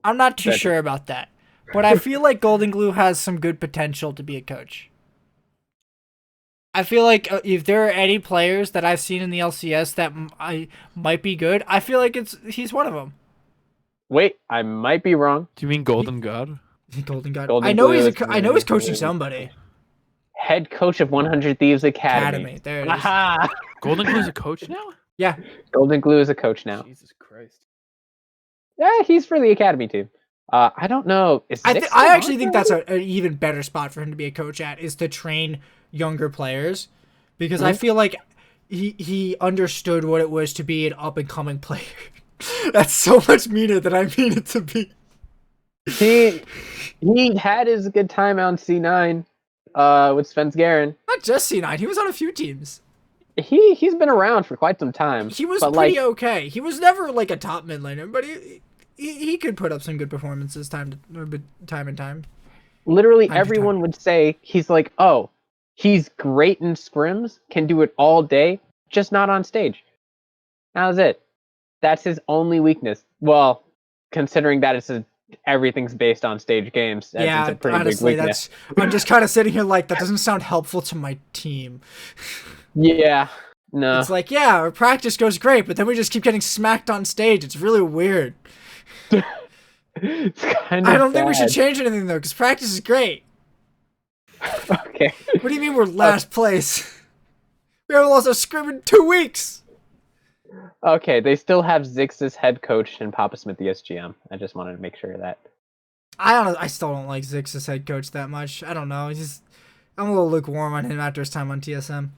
not too sure about that. But I feel like Golden Glue has some good potential to be a coach. I feel like if there are any players that I've seen in the LCS that might be good, I feel like he's one of them. Wait, I might be wrong. Do you mean Golden God? Golden God. Golden I know Glue I know he's coaching somebody. Head coach of 100 Thieves Academy. There it is. Golden Glue's a coach now? Yeah. Golden Glue is a coach now. Jesus Christ. Yeah, he's for the Academy team. I don't know. I actually think that's an even better spot for him to be a coach at, is to train younger players, because I feel like he understood what it was to be an up and coming player. That's so much meaner than I mean it to be. He had his good time on C9 with Svensgaren. Not just C9, he was on a few teams. He's been around for quite some time. He was pretty okay. He was never like a top mid laner, but he could put up some good performances time and time. Literally everyone would say he's like, oh, he's great in scrims, can do it all day, just not on stage. How's it? That's his only weakness. Well, considering that everything's based on stage games. Yeah, it's a pretty honestly, big weakness. I'm just kind of sitting here like, that doesn't sound helpful to my team. Yeah. No. It's like, yeah, our practice goes great, but then we just keep getting smacked on stage. It's really weird. It's kind of I don't think we should bad. change anything, though, because practice is great. Okay. What do you mean we're last place? We haven't lost a scrim in 2 weeks. Okay, they still have Zix as head coach and Papa Smith the SGM. I just wanted to make sure of that. I still don't like Zix as head coach that much. I don't know. I'm a little lukewarm on him after his time on TSM.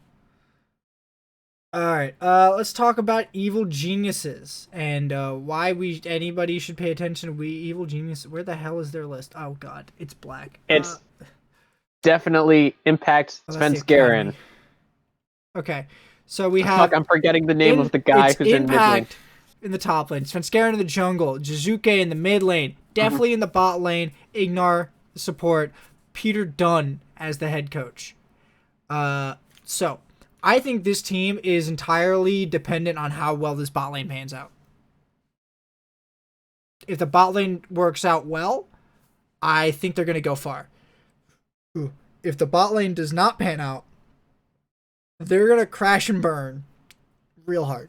Alright, let's talk about evil geniuses and why anybody should pay attention to evil geniuses. Where the hell is their list? Oh god, it's black. It's definitely Impact Svenskeren. Okay, so we have... Fuck, I'm forgetting the name of the guy who's in mid lane. In the top lane, Svenskeren in the jungle, Jizuke in the mid lane, definitely in the bot lane, Ignar the support, Peter Dunn as the head coach. So I think this team is entirely dependent on how well this bot lane pans out. If the bot lane works out well, I think they're going to go far. If the bot lane does not pan out, they're going to crash and burn real hard.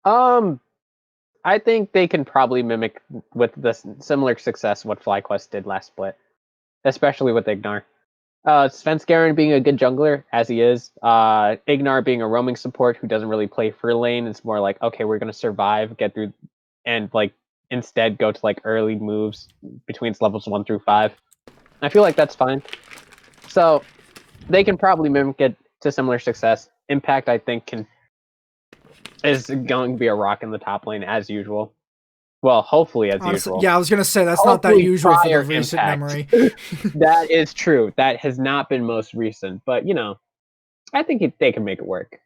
I think they can probably mimic with the similar success what FlyQuest did last split, especially with Ignar. Svenskeren being a good jungler, as he is. Ignar being a roaming support who doesn't really play for lane. It's more like, okay, we're going to survive, get through, and like instead go to like early moves between levels 1 through 5. I feel like that's fine. So they can probably mimic it to similar success. Impact, I think, is going to be a rock in the top lane as usual. Well, hopefully as usual. Yeah, I was going to say, that's not that usual for the recent memory. That is true. That has not been most recent. But, you know, I think they can make it work.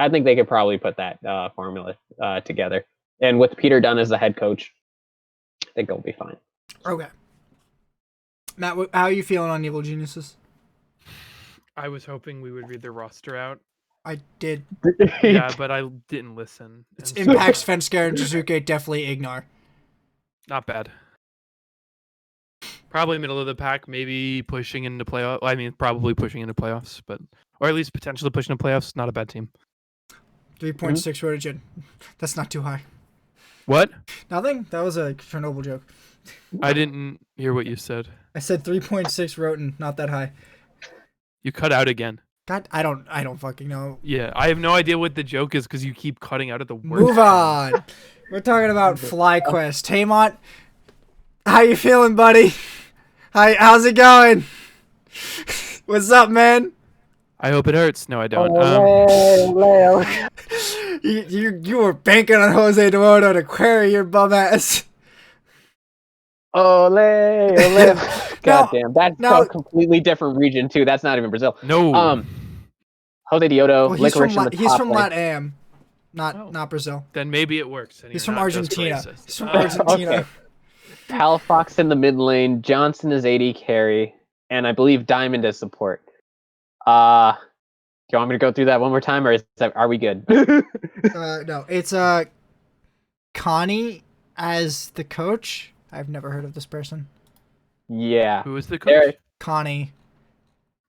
I think they could probably put that formula together. And with Peter Dunn as the head coach, I think it'll be fine. Okay. Matt, how are you feeling on Evil Geniuses? I was hoping we would read the roster out. I did. Yeah, but I didn't listen. It's Impact, Svenskeren, Jizuke, definitely Ignar. Not bad. Probably middle of the pack, maybe pushing into playoffs. I mean, probably pushing into playoffs, but or at least potentially pushing into playoffs. Not a bad team. 3.6 rotation. That's not too high. What? Nothing. That was a Chernobyl joke. I didn't hear what you said. I said 3.6 roten, not that high. You cut out again. God, I don't fucking know. Yeah, I have no idea what the joke is because you keep cutting out at the worst. Move on. We're talking about FlyQuest. Haymant, how you feeling, buddy? How's it going? What's up, man? I hope it hurts. No, I don't. You were banking on Jose Duoto to query your bum ass. Ole, ole. God damn, that's a completely different region too. That's not even Brazil. No. Jose Dioto, well, he's from LATAM, not Brazil. Then maybe it works. He's from Argentina. He's from Argentina. Okay. Palafox in the mid lane, Johnson is AD carry, and I believe Diamond is support. Do you want me to go through that one more time, or are we good? No, it's Connie as the coach. I've never heard of this person. Yeah. Who is the coach? Connie.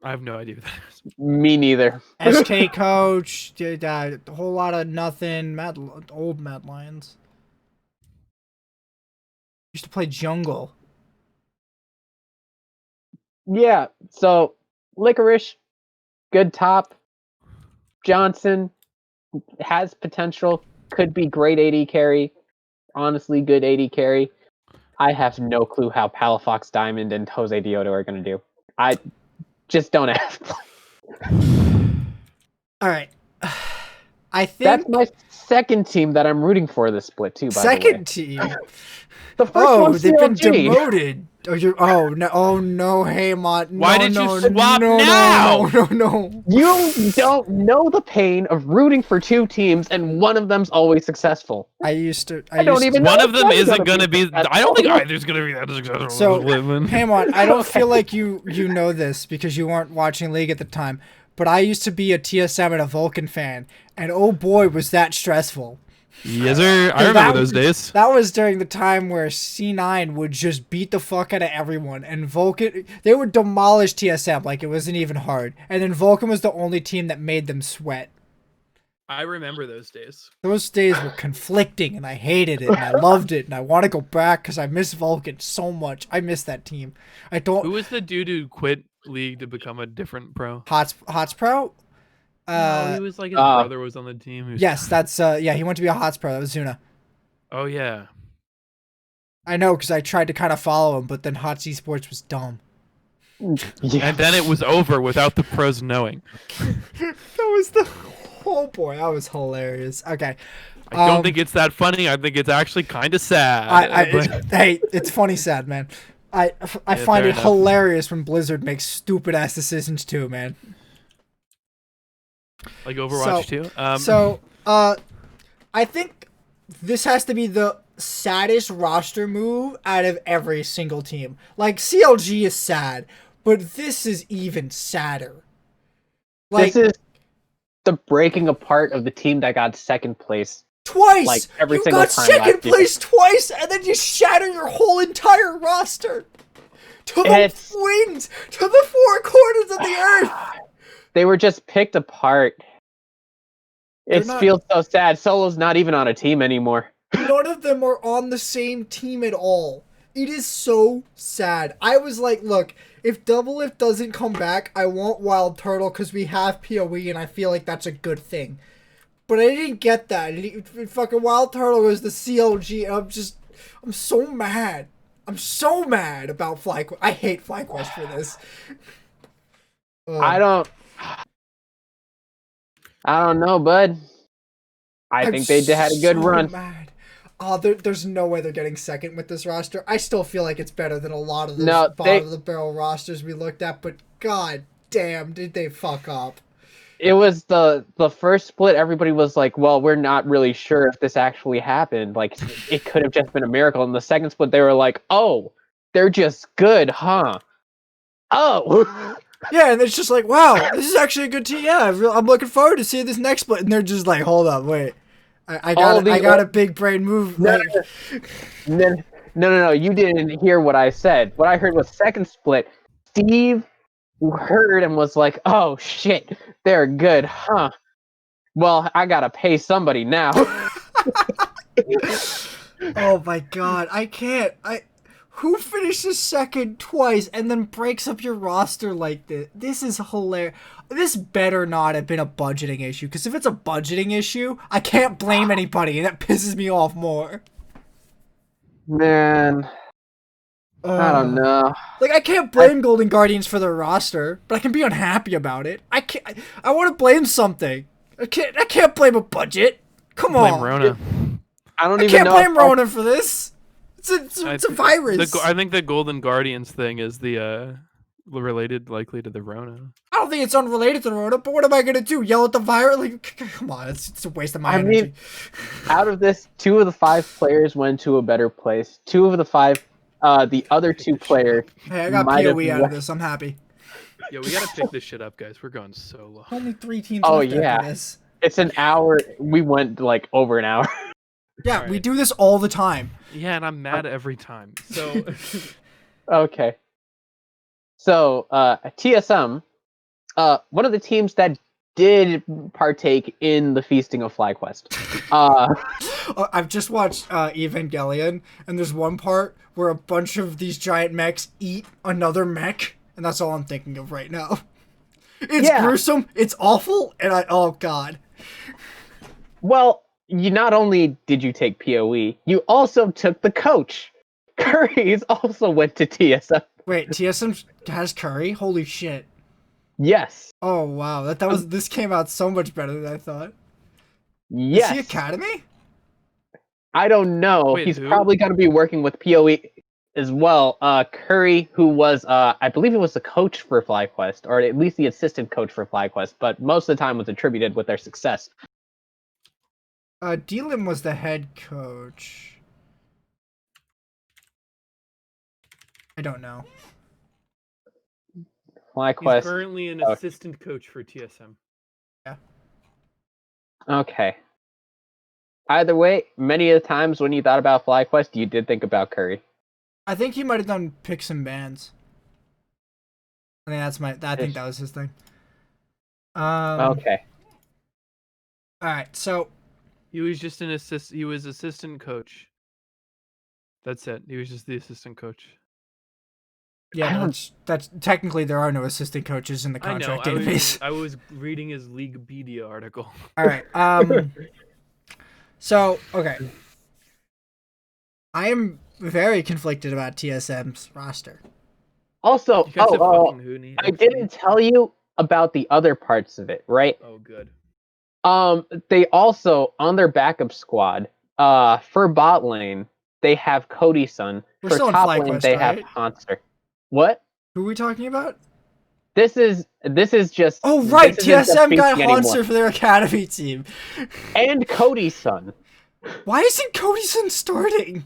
I have no idea who that is. Me neither. SK coach. Did a whole lot of nothing. Old Mad Lions. Used to play jungle. Yeah. So Licorice, good top. Johnson has potential. Could be great AD carry. Honestly, good AD carry. I have no clue how Palafox, Diamond, and Jose Dioto are going to do. I just don't ask. All right. I think that's my second team that I'm rooting for this split too. By the way, second team. The first one's they've been CLG. demoted. Oh no, Haymont. Why did you swap now? No. You don't know the pain of rooting for two teams and one of them's always successful. I don't even know one of them one's isn't gonna gonna be. successful. I don't think either's gonna be that successful. So, Haymont, I don't Okay. feel like you know this because you weren't watching League at the time, but I used to be a TSM and a Vulcan fan, and oh boy, was that stressful. Yes, sir. I remember those days. That was during the time where C9 would just beat the fuck out of everyone, and Vulcan, they would demolish TSM like it wasn't even hard, and then Vulcan was the only team that made them sweat. I remember those days. Those days were conflicting, and I hated it, and I loved it, and I want to go back because I miss Vulcan so much. I miss that team. I don't. Who was the dude who quit League to become a different pro? Hots Pro? No, he was like his brother was on the team. Yes, that's yeah. He went to be a Hots Pro. That was Zuna. Oh yeah. I know because I tried to kind of follow him, but then Hots Esports was dumb. Yeah. And then it was over without the pros knowing. That was the. Oh boy, that was hilarious. Okay. I don't think it's that funny. I think it's actually kind of sad. Hey, it's funny sad, man. I find it hilarious when Blizzard makes stupid ass decisions too, man. Like Overwatch 2? I think this has to be the saddest roster move out of every single team. Like, CLG is sad, but this is even sadder. Like, this is the breaking apart of the team that got second place. Twice! Like, every you single got time second place twice, and then you shatter your whole entire roster! To the winds! To the four corners of the earth! They were just picked apart. It feels so sad. Solo's not even on a team anymore. None of them are on the same team at all. It is so sad. I was like, look, if Doublelift doesn't come back, I want Wild Turtle because we have PoE and I feel like that's a good thing. But I didn't get that. Fucking Wild Turtle was the CLG and I'm so mad. I'm so mad about FlyQuest. I hate FlyQuest for this. I don't know, bud. I think they had a good run. Mad. Oh, there's no way they're getting second with this roster. I still feel like it's better than a lot of those bottom of the barrel rosters we looked at, but god damn, did they fuck up. It was the first split, everybody was like, well, we're not really sure if this actually happened. Like, it could have just been a miracle. And the second split, they were like, oh, they're just good, huh? Oh! Yeah, and it's just like, wow, this is actually a good team. Yeah, I'm looking forward to seeing this next split. And they're just like, hold up, wait. I got a big brain move. No, you didn't hear what I said. What I heard was second split. Steve heard and was like, oh shit, they're good, huh? Well, I gotta pay somebody now. Oh my god, I can't. Who finishes second twice and then breaks up your roster like this? This is hilarious. This better not have been a budgeting issue, because if it's a budgeting issue, I can't blame anybody, and that pisses me off more. Man, I don't know. Like, I can't blame Golden Guardians for their roster, but I can be unhappy about it. I want to blame something. I can't blame a budget. Come on. Blame Rona. I can't blame Rona for this. It's a virus. I think the Golden Guardians thing is the related likely to the Rona. I don't think it's unrelated to the Rona, but what am I gonna do? Yell at the virus? Like, come on, it's a waste of my energy. Mean, out of this, 2 of the 5 players went to a better place. 2 of the 5, the other 2 players. Hey, I got PoE out of this. I'm happy. Yo, we gotta pick this shit up, guys. We're going so long. Only 3 teams left after this. It's an hour. We went like over an hour. Yeah, we do this all the time. Yeah, and I'm mad every time. So okay. So TSM, one of the teams that did partake in the feasting of FlyQuest. I've just watched Evangelion, and there's one part where a bunch of these giant mechs eat another mech, and that's all I'm thinking of right now. It's gruesome, it's awful, and oh god. Well, you not only did you take PoE, you also took the coach. Curry's also went to TSM. Wait, TSM has Curry? Holy shit. Yes. Oh wow, this came out so much better than I thought. Yes. Is he Academy? I don't know. Wait, he's probably going to be working with PoE as well. Curry, who was, I believe it was the coach for FlyQuest, or at least the assistant coach for FlyQuest, but most of the time was attributed with their success. Dylan was the head coach. I don't know. FlyQuest. He's currently an assistant coach for TSM. Yeah. Okay. Either way, many of the times when you thought about FlyQuest, you did think about Curry. I think he might have done picks and bans. I think that was his thing. Okay. All right, so he was just an assist. He was assistant coach. That's it. He was just the assistant coach. yeah, but that's technically there are no assistant coaches in the contract database. I was reading his Leaguepedia article. All right. So okay, I am very conflicted about TSM's roster. Also, I didn't tell you about the other parts of it, right? Oh, good. They also on their backup squad, for bot lane they have Cody-san. We're For still in top lane FlyQuest, they right? have Ponster. What? Who are we talking about? This is just. Oh right, TSM got anymore. Hanser for their academy team. And Cody-san. Why isn't Cody-san starting?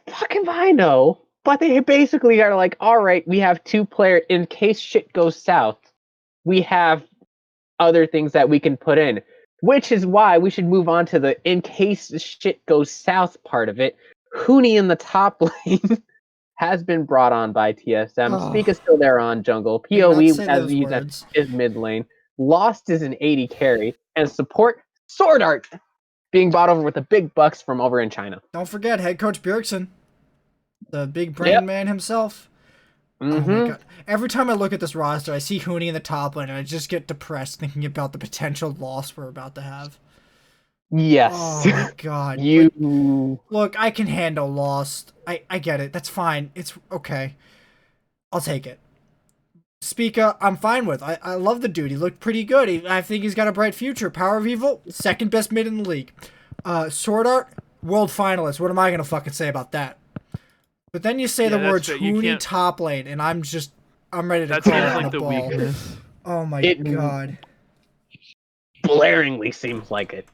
Fucking I know. But they basically are like, alright, we have 2 players in case shit goes south. We have other things that we can put in. Which is why we should move on to the in case shit goes south part of it. Huni in the top lane has been brought on by TSM. Oh. Speak is still there on jungle. PoE as he's is mid lane. Lost is an 80 carry. And support Sword Art being bought over with the big bucks from over in China. Don't forget head coach Bjergsen, the big brain man himself. Mm-hmm. Oh my god. Every time I look at this roster, I see Huni in the top lane, and I just get depressed thinking about the potential loss we're about to have. Yes. Oh my god. Look, I can handle lost. I get it. That's fine. It's okay. I'll take it. Spica, I'm fine with. I love the dude. He looked pretty good. I think he's got a bright future. Power of Evil, second best mid in the league. Sword Art, world finalist. What am I gonna fucking say about that? But then you say the words Huni top lane, and I'm ready to call on the ball. Weakness. Oh my god. Blaringly seems like it.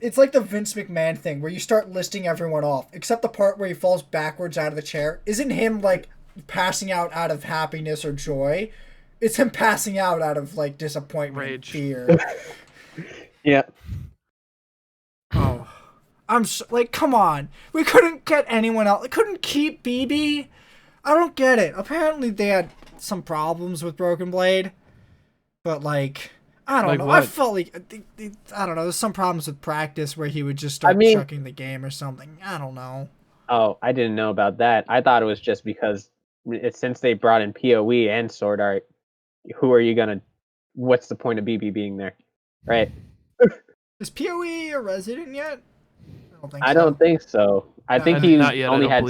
It's like the Vince McMahon thing where you start listing everyone off, except the part where he falls backwards out of the chair. Isn't him like passing out of happiness or joy? It's him passing out of like disappointment, rage, fear. Yeah. Oh, like, come on. We couldn't get anyone else. We couldn't keep BB. I don't get it. Apparently they had some problems with Broken Blade, but like, I don't know. What? I felt like I don't know. There's some problems with practice where he would just start chucking the game or something. I don't know. Oh, I didn't know about that. I thought it was just because since they brought in PoE and Sword Art, who are you gonna? What's the point of BB being there, right? Is PoE a resident yet? I don't think so. I think he only had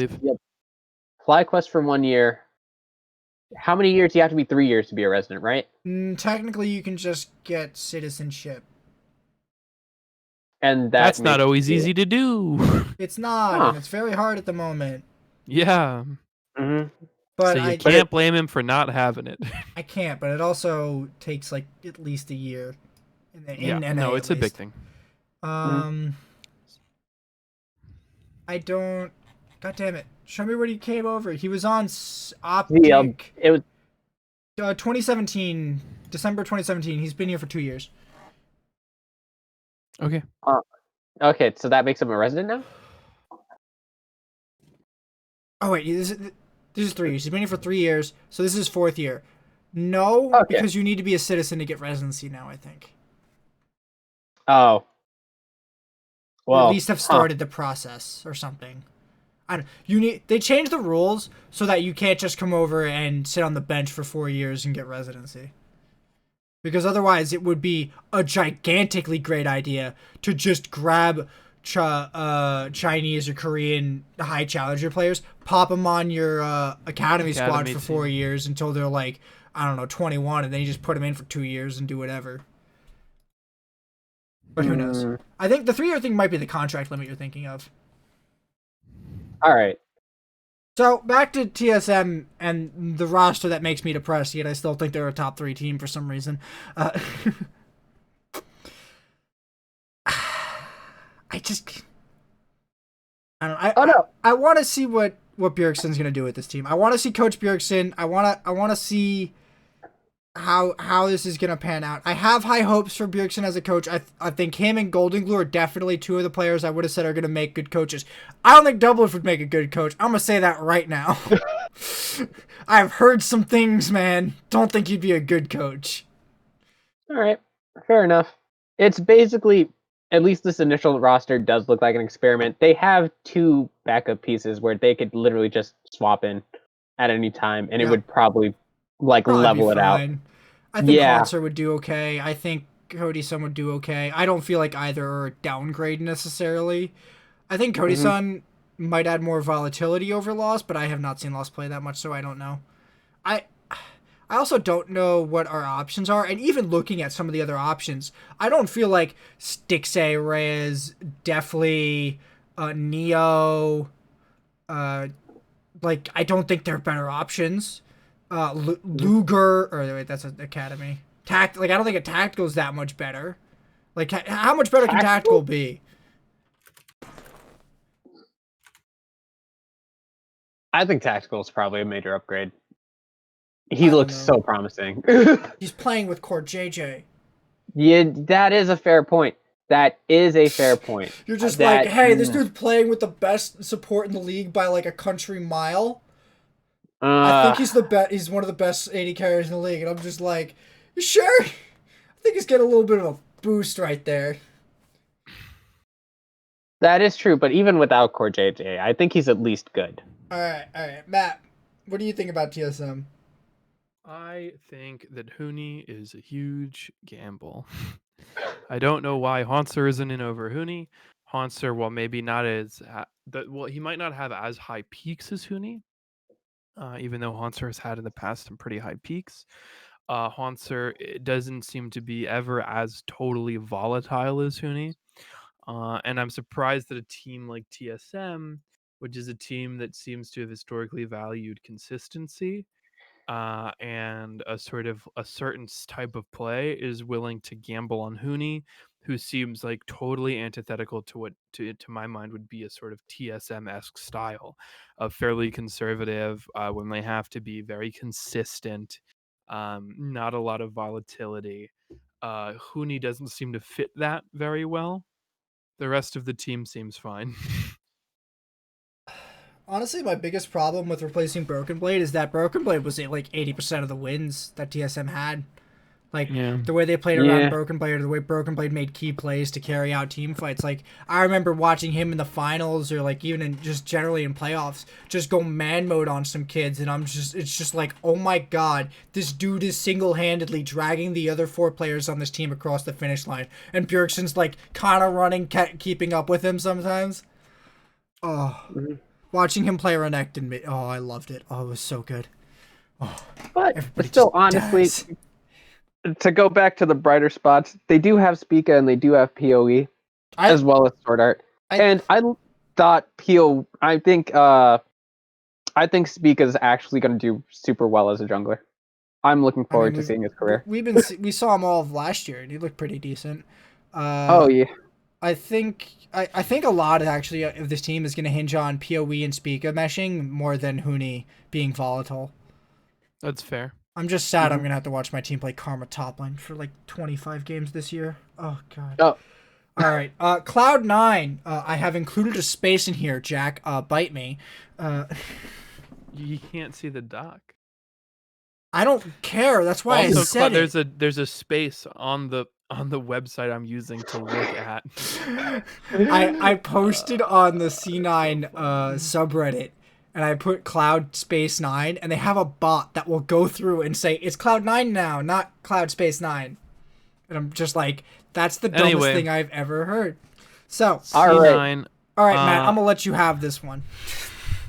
FlyQuest for 1 year. How many years? You have to be 3 years to be a resident, right? Technically, you can just get citizenship. And that's not always easy to do. It's not, and it's very hard at the moment. Yeah. Mm-hmm. But so you can't blame him for not having it. I can't, but it also takes like at least a year. No, it's a big thing. I don't. God damn it! Show me when he came over. He was on Optic. It was 2017, December 2017. He's been here for 2 years. Okay. Okay, so that makes him a resident now. Oh wait, this is 3 years. He's been here for 3 years, so this is his 4th year. No, because you need to be a citizen to get residency now. I think. Oh. Well, or at least have started the process or something. I don't. They changed the rules so that you can't just come over and sit on the bench for 4 years and get residency. Because otherwise, it would be a gigantically great idea to just grab Chinese or Korean high challenger players, pop them on your academy squad for 4 years until they're like, I don't know, 21, and then you just put them in for 2 years and do whatever. But who knows? I think the 3-year thing might be the contract limit you're thinking of. All right. So back to TSM and the roster that makes me depressed, yet I still think they're a top 3 team for some reason. I don't know. I want to see what Bjergsen's gonna do with this team. I want to see Coach Bjergsen. I want to see how this is gonna pan out. I have high hopes for Bjergsen as a coach. I think him and Golden Glue are definitely 2 of the players I would have said are gonna make good coaches. I don't think Doublelift would make a good coach. I'm gonna say that right now. I've heard some things, man. Don't think you'd be a good coach. All right, fair enough. It's basically, at least this initial roster does look like an experiment. They have 2 backup pieces where they could literally just swap in at any time, and it would probably level it out. I think Hanser would do okay. I think Cody-san would do okay. I don't feel like either are a downgrade necessarily. I think Cody-san might add more volatility over Lost, but I have not seen Lost play that much, so I don't know. I also don't know what our options are, and even looking at some of the other options, I don't feel like Stixay, Reyes, Definitely, Neo, like, I don't think they're better options. Luger, or wait, that's an academy. I don't think a tactical is that much better. Like, how much better can tactical be? I think tactical is probably a major upgrade. He looks so promising. He's playing with Core JJ. Yeah, that is a fair point. That is a fair point. You're just like, hey, this dude's playing with the best support in the league by like a country mile. I think he's the best. He's one of the best AD carriers in the league, and I'm just like, you sure? I think he's getting a little bit of a boost right there. That is true, but even without Core JJ, I think he's at least good. All right, Matt. What do you think about TSM? I think that Huni is a huge gamble. I don't know why Hanser isn't in over Huni. Hanser, while maybe not as he might not have as high peaks as Huni, even though Hanser has had in the past some pretty high peaks. Hanser doesn't seem to be ever as totally volatile as Huni. And I'm surprised that a team like TSM, which is a team that seems to have historically valued consistency, and a certain type of play, is willing to gamble on Huni, who seems like totally antithetical to what to my mind would be a sort of TSM-esque style of fairly conservative, when they have to be very consistent, not a lot of volatility. Huni doesn't seem to fit that very well. The rest of the team seems fine. Honestly, my biggest problem with replacing Broken Blade is that Broken Blade was like 80% of the wins that TSM had. Like, the way they played around Broken Blade, or the way Broken Blade made key plays to carry out team fights. Like, I remember watching him in the finals, or like even in just generally in playoffs, just go man mode on some kids, and it's just like, oh my god, this dude is single-handedly dragging the other 4 players on this team across the finish line, and Bjergsen's like kind of running, keeping up with him sometimes. Oh. Watching him play Renekton, oh, I loved it. Oh, it was so good. Oh, but still, honestly, to go back to the brighter spots, they do have Spica and they do have PoE, as well as Sword Art. And I thought I think Spica is actually going to do super well as a jungler. I'm looking forward to seeing his career. We saw him all of last year, and he looked pretty decent. Oh yeah. I think a lot actually of this team is going to hinge on PoE and Spica meshing more than Huni being volatile. That's fair. I'm just sad I'm going to have to watch my team play Karma top lane for like 25 games this year. Oh, God. Oh. All right. Cloud9. I have included a space in here, Jack. Bite me. You can't see the doc. I don't care. That's why I said it. There's a space on the website I'm using to look at. I posted on the C9 subreddit, and I put Cloud Space 9, and they have a bot that will go through and say, it's Cloud 9 now, not Cloud Space 9. And I'm just like, that's the dumbest thing I've ever heard. So, C9. All right, Matt, I'm going to let you have this one.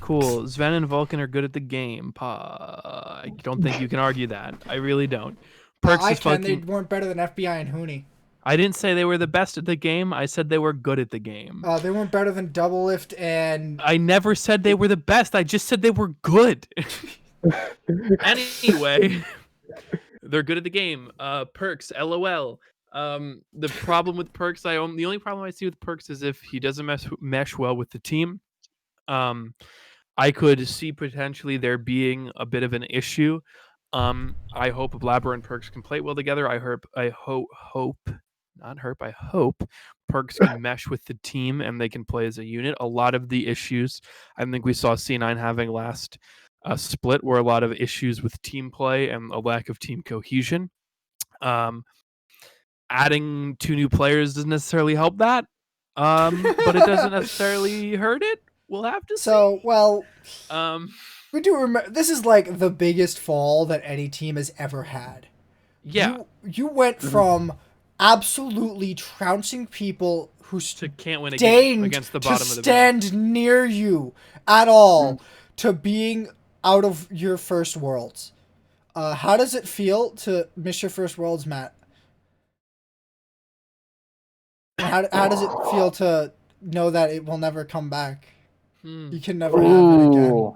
Cool. Sven and Vulcan are good at the game. I don't think you can argue that. I really don't. I can. They weren't better than FBI and Huni. I didn't say they were the best at the game. I said they were good at the game. They weren't better than Double Lift and... I never said they were the best. I just said they were good. Anyway, they're good at the game. Perks, LOL. The problem with Perks, the only problem I see with Perks is if he doesn't mesh well with the team. I could see potentially there being a bit of an issue. I hope Blabber and Perks can play well together. I hope Perks can mesh with the team and they can play as a unit. A lot of the issues I think we saw C9 having last split were a lot of issues with team play and a lack of team cohesion. Adding 2 new players doesn't necessarily help that, but it doesn't necessarily hurt it. We'll have to see. So, well, we do remember this is like the biggest fall that any team has ever had. Yeah, you went from absolutely trouncing people who can't win a game against the bottom of the barrel. stand near you at all to being out of your first Worlds. How does it feel to miss your first Worlds, Matt? How does it feel to know that it will never come back? You can never have it again.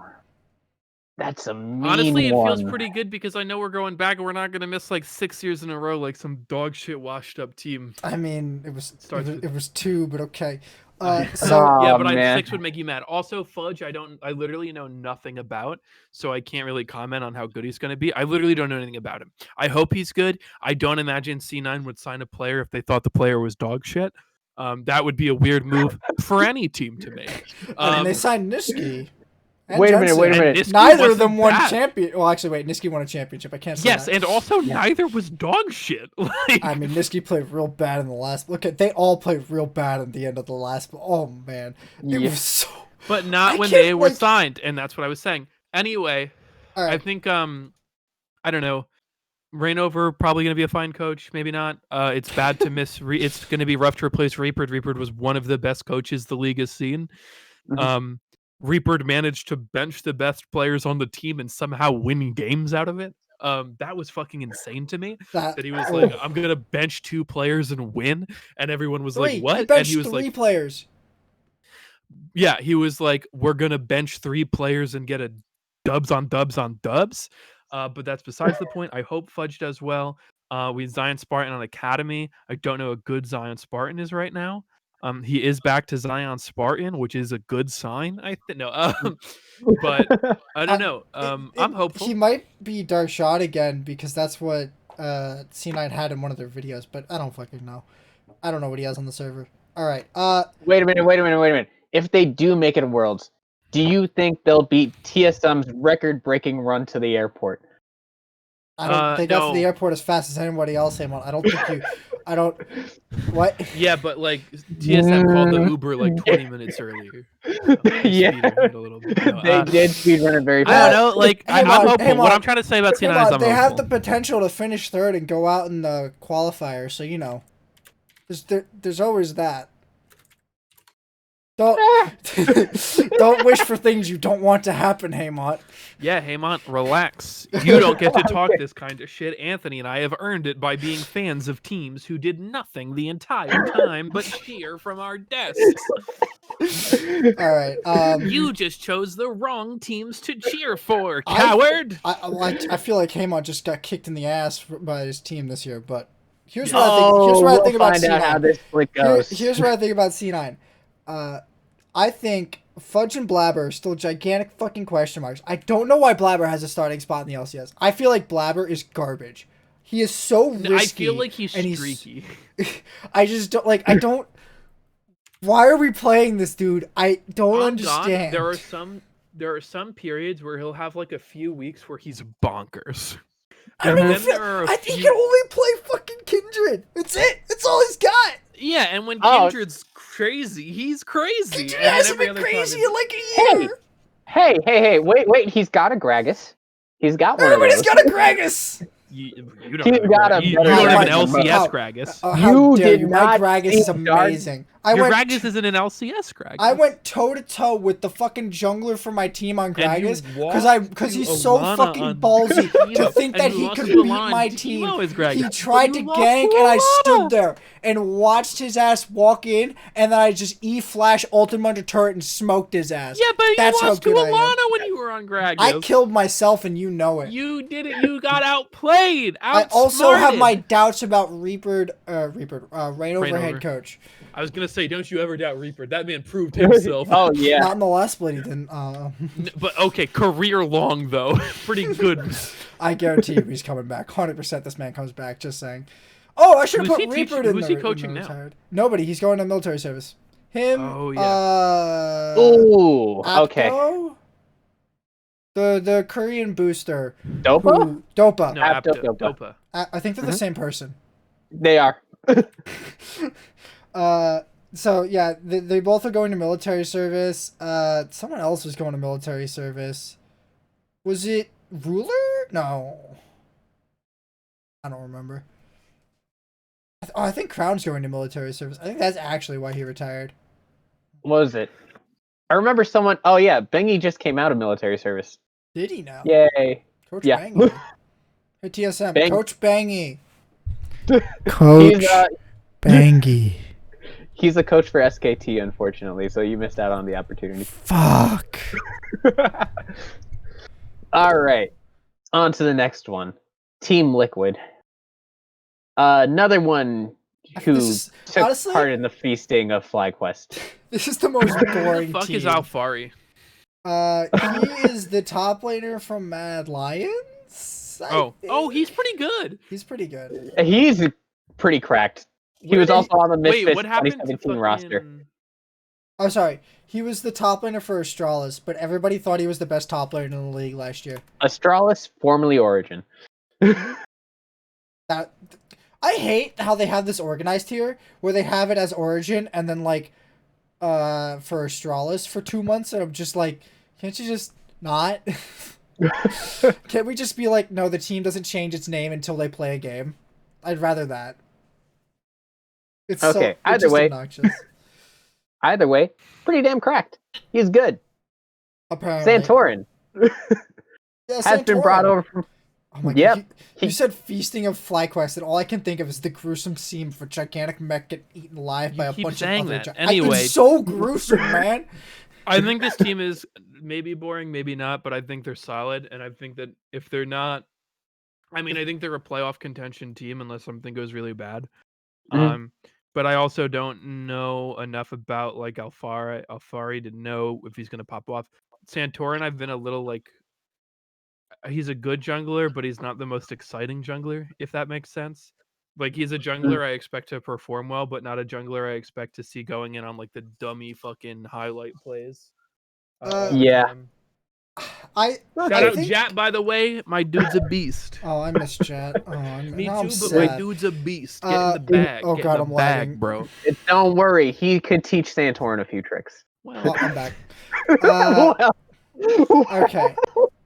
That's a mean Honestly, it one. feels pretty good because I know we're going back and we're not going to miss like 6 years in a row like some dog shit washed up team. I mean, it was 2, but okay. Yeah, but 6 would make you mad. Also, Fudge, I literally know nothing about, so I can't really comment on how good he's going to be. I literally don't know anything about him. I hope he's good. I don't imagine C9 would sign a player if they thought the player was dog shit. That would be a weird move for any team to make. And they signed Nizzy. Wait a minute. Neither of them won champion. Well, actually, wait. Nizzy won a championship. I can't say that. And also neither was dog shit. I mean, Nizzy played real bad in the last. Look at they all played real bad at the end of the last. Oh man, it was so. But not when they were signed, and that's what I was saying. Anyway, right. I think I don't know. Rainover probably going to be a fine coach. Maybe not. It's bad to miss. It's going to be rough to replace Reaper. Reaper was one of the best coaches the league has seen. Reaper managed to bench the best players on the team and somehow win games out of it. That was fucking insane to me. That he was like, I'm gonna bench 2 players and win, and everyone was like, "What?" And he was 3 players. Yeah, he was like, "We're gonna bench 3 players and get a dubs on dubs on dubs." But that's besides the point. I hope Fudge does well. We Zion Spartan on Academy. I don't know a good Zion Spartan is right now. He is back to Zion Spartan, which is a good sign. I think but I don't know. I'm hopeful. He might be Dark Shot again because that's what C9 had in one of their videos, but I don't fucking know. I don't know what he has on the server. All right. Wait a minute. If they do make it in Worlds, do you think they'll beat TSM's record-breaking run to the airport? They got to the airport as fast as anybody else, Haymant. I don't think you. I don't. What? Yeah, but like TSM called the Uber like 20 minutes earlier. They did speedrun it very fast. I don't know. Like I'm hopeful. What I'm trying to say about C9 is I'm they hopeful. have the potential to finish 3rd and go out in the qualifier. So there's always that. Don't wish for things you don't want to happen, Haymant. Yeah, Haymant, relax. You don't get to talk this kind of shit. Anthony and I have earned it by being fans of teams who did nothing the entire time but cheer from our desks. All right. You just chose the wrong teams to cheer for, coward. I feel like Haymant just got kicked in the ass by his team this year, but here's what I think about C9. Here's what I think about C9. I think Fudge and Blabber are still gigantic fucking question marks. I don't know why Blabber has a starting spot in the LCS. I feel like Blabber is garbage. He is so risky. I feel like he's streaky. I just don't like. I don't. Why are we playing this dude? I don't understand. There are some periods where he'll have like a few weeks where he's bonkers. I think he can only play fucking Kindred. That's it. That's all he's got. Yeah, and when Kindred's crazy, he's crazy. Kindred hasn't been crazy in like a year. Hey, wait, he's got a Gragas. He's got one. Everybody's got a Gragas. You don't have an LCS Gragas. You did not. My Gragas is amazing. Your Gragas isn't an LCS Gragas. I went toe to toe with the fucking jungler for my team on Gragas because he's so fucking ballsy to think that he could beat my team. He tried to gank and I stood there and watched his ass walk in, and then I just E-flash ulted under turret and smoked his ass. Yeah, but you lost to Alana when you were on Gragas. I killed myself and you know it. You did it. You got outplayed. I also have my doubts about Rainover head coach. I was gonna say, don't you ever doubt Reaper. That man proved himself. Oh yeah. Not in the last split, he didn't. But okay, career long though, pretty good. I guarantee you, he's coming back. 100%. This man comes back. Just saying. Oh, I should have put Reaper in there. Who's he coaching now? Nobody. He's going to military service. Him. Oh yeah. Ooh. Okay. Apto? The Korean booster. Dopa? Dopa. No, Dopa. Dopa. I think they're the same person. They are. So yeah, they both are going to military service. Someone else was going to military service. Was it Ruler? No. I don't remember. I think Crown's going to military service. I think that's actually why he retired. What was it? I remember someone. Oh yeah, Bengi just came out of military service. Did he now? Yay! Coach Yeah. Bangy. Hey TSM, Bang. Coach Bangy. Coach Bangy. He's a coach for SKT, unfortunately, so you missed out on the opportunity. Fuck. All right, on to the next one. Team Liquid. Another one who took honestly, part in the feasting of FlyQuest. This is the most boring Who the fuck team. is Alfari? He is the top laner from Mad Lions. Oh, he's pretty good. He's pretty good. He's pretty cracked. He was also on the Misfits what happened 2017 roster. I'm sorry. He was the top laner for Astralis, but everybody thought he was the best top laner in the league last year. Astralis, formerly Origin. I hate how they have this organized here, where they have it as Origin and then like, for Astralis for 2 months, and I'm just like, can't you just not? Can't we just be like, no, the team doesn't change its name until they play a game? I'd rather that. It's okay. Either way, obnoxious. Either way, pretty damn cracked. He's good. Apparently, Santorin has been brought over from. Oh my god! You said feasting of FlyQuest, and all I can think of is the gruesome scene of a gigantic mech getting eaten alive by a bunch of other. Anyway, it's so gruesome, man. I think this team is maybe boring, maybe not, but I think they're solid, and I think that if they're not, I mean, I think they're a playoff contention team unless something goes really bad. But I also don't know enough about like Alfari to know if he's gonna pop off. Santorin, I've been a little like, he's a good jungler, but he's not the most exciting jungler, if that makes sense. Like, he's a jungler I expect to perform well, but not a jungler I expect to see going in on like the dummy fucking highlight plays. Yeah. Shout out Jat, by the way. My dude's a beast. Oh, I miss Jat. Oh, Me too, but my dude's a beast. Get in the bag. Oh god, I'm lagging, bro. Don't worry, he could teach Santorin a few tricks. Well, I'm back. Okay.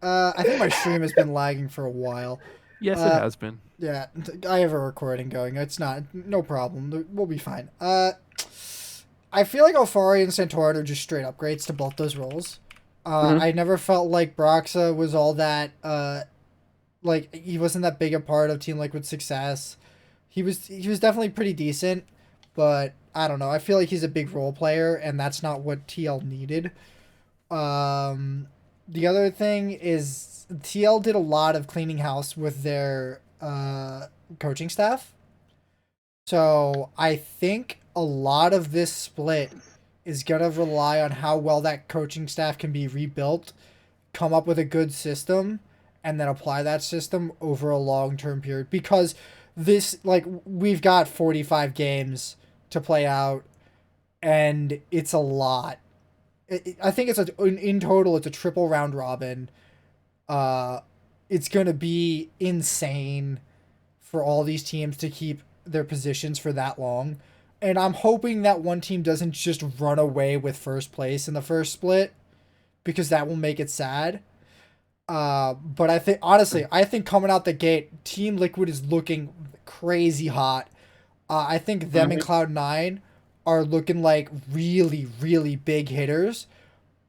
I think my stream has been lagging for a while. Yes, it has been. Yeah, I have a recording going. It's no problem. We'll be fine. I feel like Alfari and Santorin are just straight upgrades to both those roles. I never felt like Broxa was all that, like, he wasn't that big a part of Team Liquid's success. He was definitely pretty decent, but I don't know. I feel like he's a big role player, and that's not what TL needed. The other thing is TL did a lot of cleaning house with their coaching staff. So I think a lot of this split is going to rely on how well that coaching staff can be rebuilt, come up with a good system, and then apply that system over a long-term period. Because this, like, we've got 45 games to play out, and it's a lot. I think in total, it's a triple round robin. It's going to be insane for all these teams to keep their positions for that long. And I'm hoping that one team doesn't just run away with first place in the first split, because that will make it sad. But I think, honestly, coming out the gate, Team Liquid is looking crazy hot. I think them and Cloud9 are looking like really, really big hitters,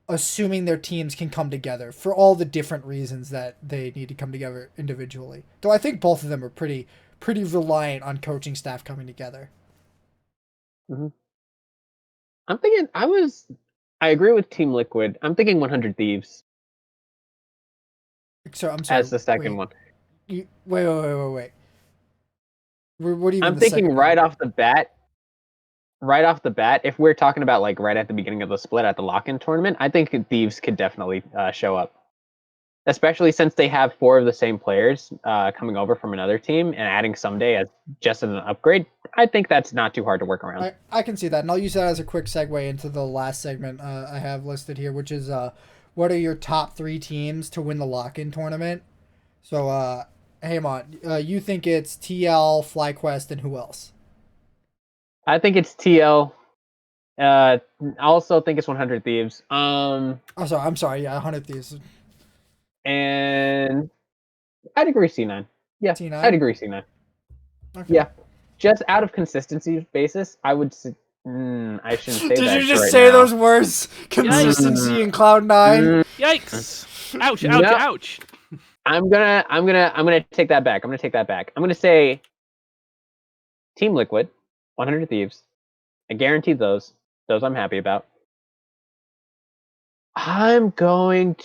assuming their teams can come together for all the different reasons that they need to come together individually. Though I think both of them are pretty reliant on coaching staff coming together. I'm thinking, I agree with Team Liquid. I'm thinking 100 Thieves. So I'm sorry. As the second one. Wait. What do you mean? I'm thinking right off the bat, if we're talking about like right at the beginning of the split at the lock-in tournament, I think Thieves could definitely show up. Especially since they have 4 of the same players coming over from another team and adding Someday as just as an upgrade. I think that's not too hard to work around. I can see that, and I'll use that as a quick segue into the last segment I have listed here, which is what are your top 3 teams to win the lock-in tournament? So, Haymont, you think it's TL, FlyQuest, and who else? I think it's TL. I also think it's 100 Thieves. I'm sorry. Yeah, 100 Thieves. And I'd agree C9. Yeah, T9? I'd agree C9. Okay. Yeah, just out of consistency basis, I would. I shouldn't say that. Did you just right say now. those words? Consistency in Cloud9. Yikes! Ouch! No. Ouch! Ouch! I'm gonna take that back. I'm gonna say Team Liquid, 100 Thieves. I guarantee those. Those I'm happy about. I'm gonna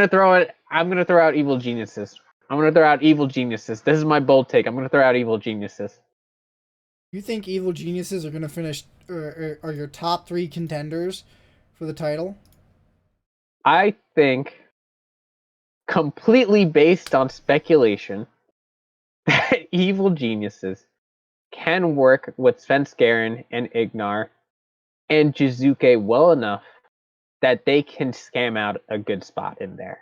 throw out Evil Geniuses. This is my bold take. I'm gonna throw out Evil Geniuses. You think Evil Geniuses are going to finish, or are your top 3 contenders for the title? I think, completely based on speculation, that Evil Geniuses can work with Svenskeren and Ignar and Jizuke well enough that they can scam out a good spot in there.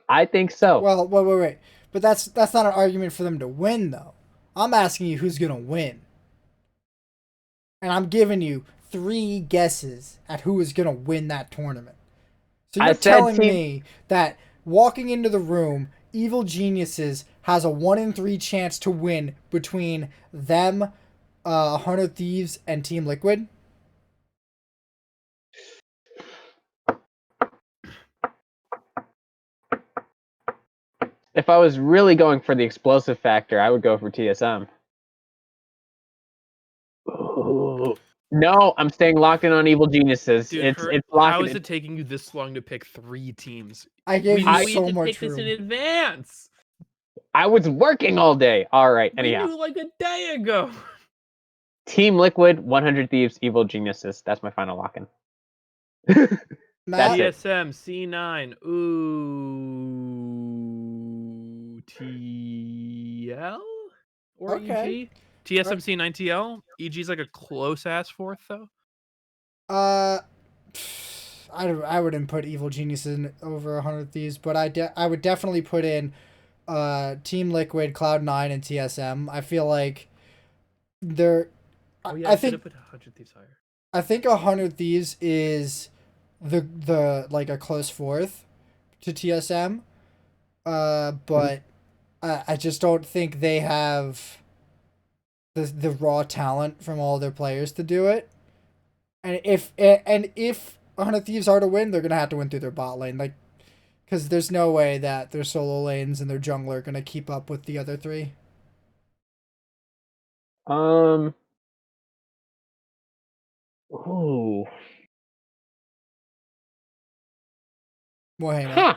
I think so. Well, wait. But that's not an argument for them to win, though. I'm asking you who's going to win. And I'm giving you 3 guesses at who is going to win that tournament. So you're telling me that walking into the room, Evil Geniuses has a 1 in 3 chance to win between them, 100 Thieves, and Team Liquid? If I was really going for the explosive factor, I would go for TSM. Ooh. No, I'm staying locked in on Evil Geniuses. Dude, it's locked. How is it taking you this long to pick 3 teams? I gave you We so had to much pick this room. in advance. I was working all day. All right, anyhow. We knew like a day ago. Team Liquid, 100 Thieves, Evil Geniuses. That's my final lock-in. Matt? That's it. TSM, C9, ooh, TL or Okay. EG? TSM, C9, TL. EG's like a close ass 4th though. I wouldn't put Evil Geniuses in over 100 Thieves, but I would definitely put in Team Liquid, Cloud9, and TSM. I feel like they're. Oh yeah, I should have think put 100 Thieves higher. I think 100 Thieves is the like a close 4th to TSM. But I just don't think they have the raw talent from all their players to do it. And if 100 Thieves are to win, they're gonna have to win through their bot lane, like, because there's no way that their solo lanes and their jungler are gonna keep up with the other 3. Ooh. Well, hey, man. Huh.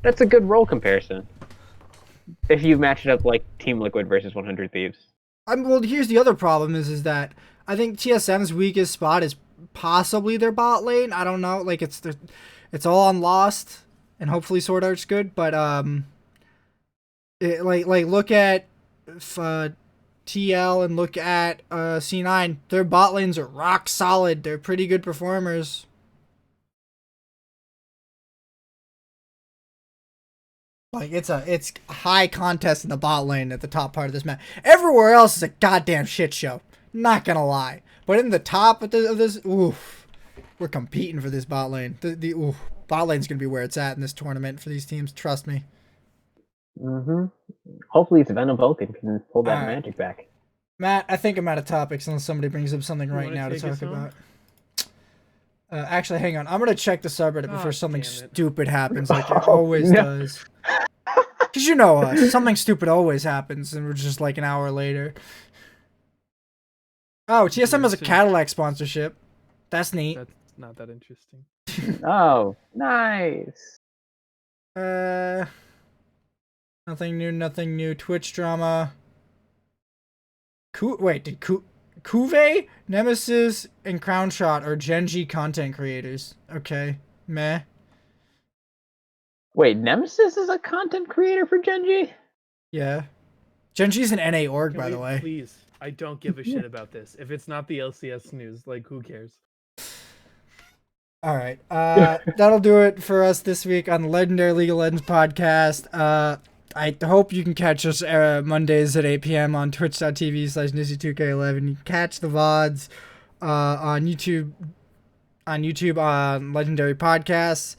That's a good role comparison. If you match it up like Team Liquid versus 100 Thieves. Well, here's the other problem is that I think TSM's weakest spot is possibly their bot lane. I don't know, like it's all on Lost, and hopefully Sword Art's good, but look at TL and look at C9. Their bot lanes are rock solid. They're pretty good performers. Like it's high contest in the bot lane at the top part of this map. Everywhere else is a goddamn shit show. Not gonna lie, but in the top of this, oof, we're competing for this bot lane. The bot lane's gonna be where it's at in this tournament for these teams. Trust me. Hopefully, it's Venom Vulcan can pull that magic back. Matt, I think I'm out of topics unless somebody brings up something right now to talk about. Actually, hang on. I'm gonna check the subreddit before something stupid happens, like it always does. Because you know us, something stupid always happens, and we're just like an hour later. Oh, TSM has a Cadillac sponsorship. That's neat. That's not that interesting. Oh, nice. Nothing new. Twitch drama. Did Kuve, Nemesis, and Crownshot are Gen G content creators. Okay. Meh. Wait, Nemesis is a content creator for Gen G? Yeah. Gen G's an NA org, by the way. Please. I don't give a shit about this. If it's not the LCS news, like who cares? All right. That'll do it for us this week on the Legendary League of Legends podcast. I hope you can catch us Mondays at 8 p.m. on twitch.tv/NizzyTV11. You can catch the VODs on YouTube on Legendary Podcasts.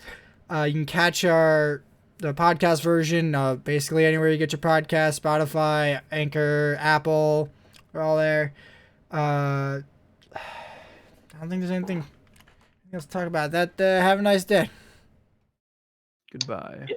You can catch the podcast version basically anywhere you get your podcast, Spotify, Anchor, Apple. We're all there. I don't think there's anything else to talk about. Have a nice day. Goodbye. Yeah.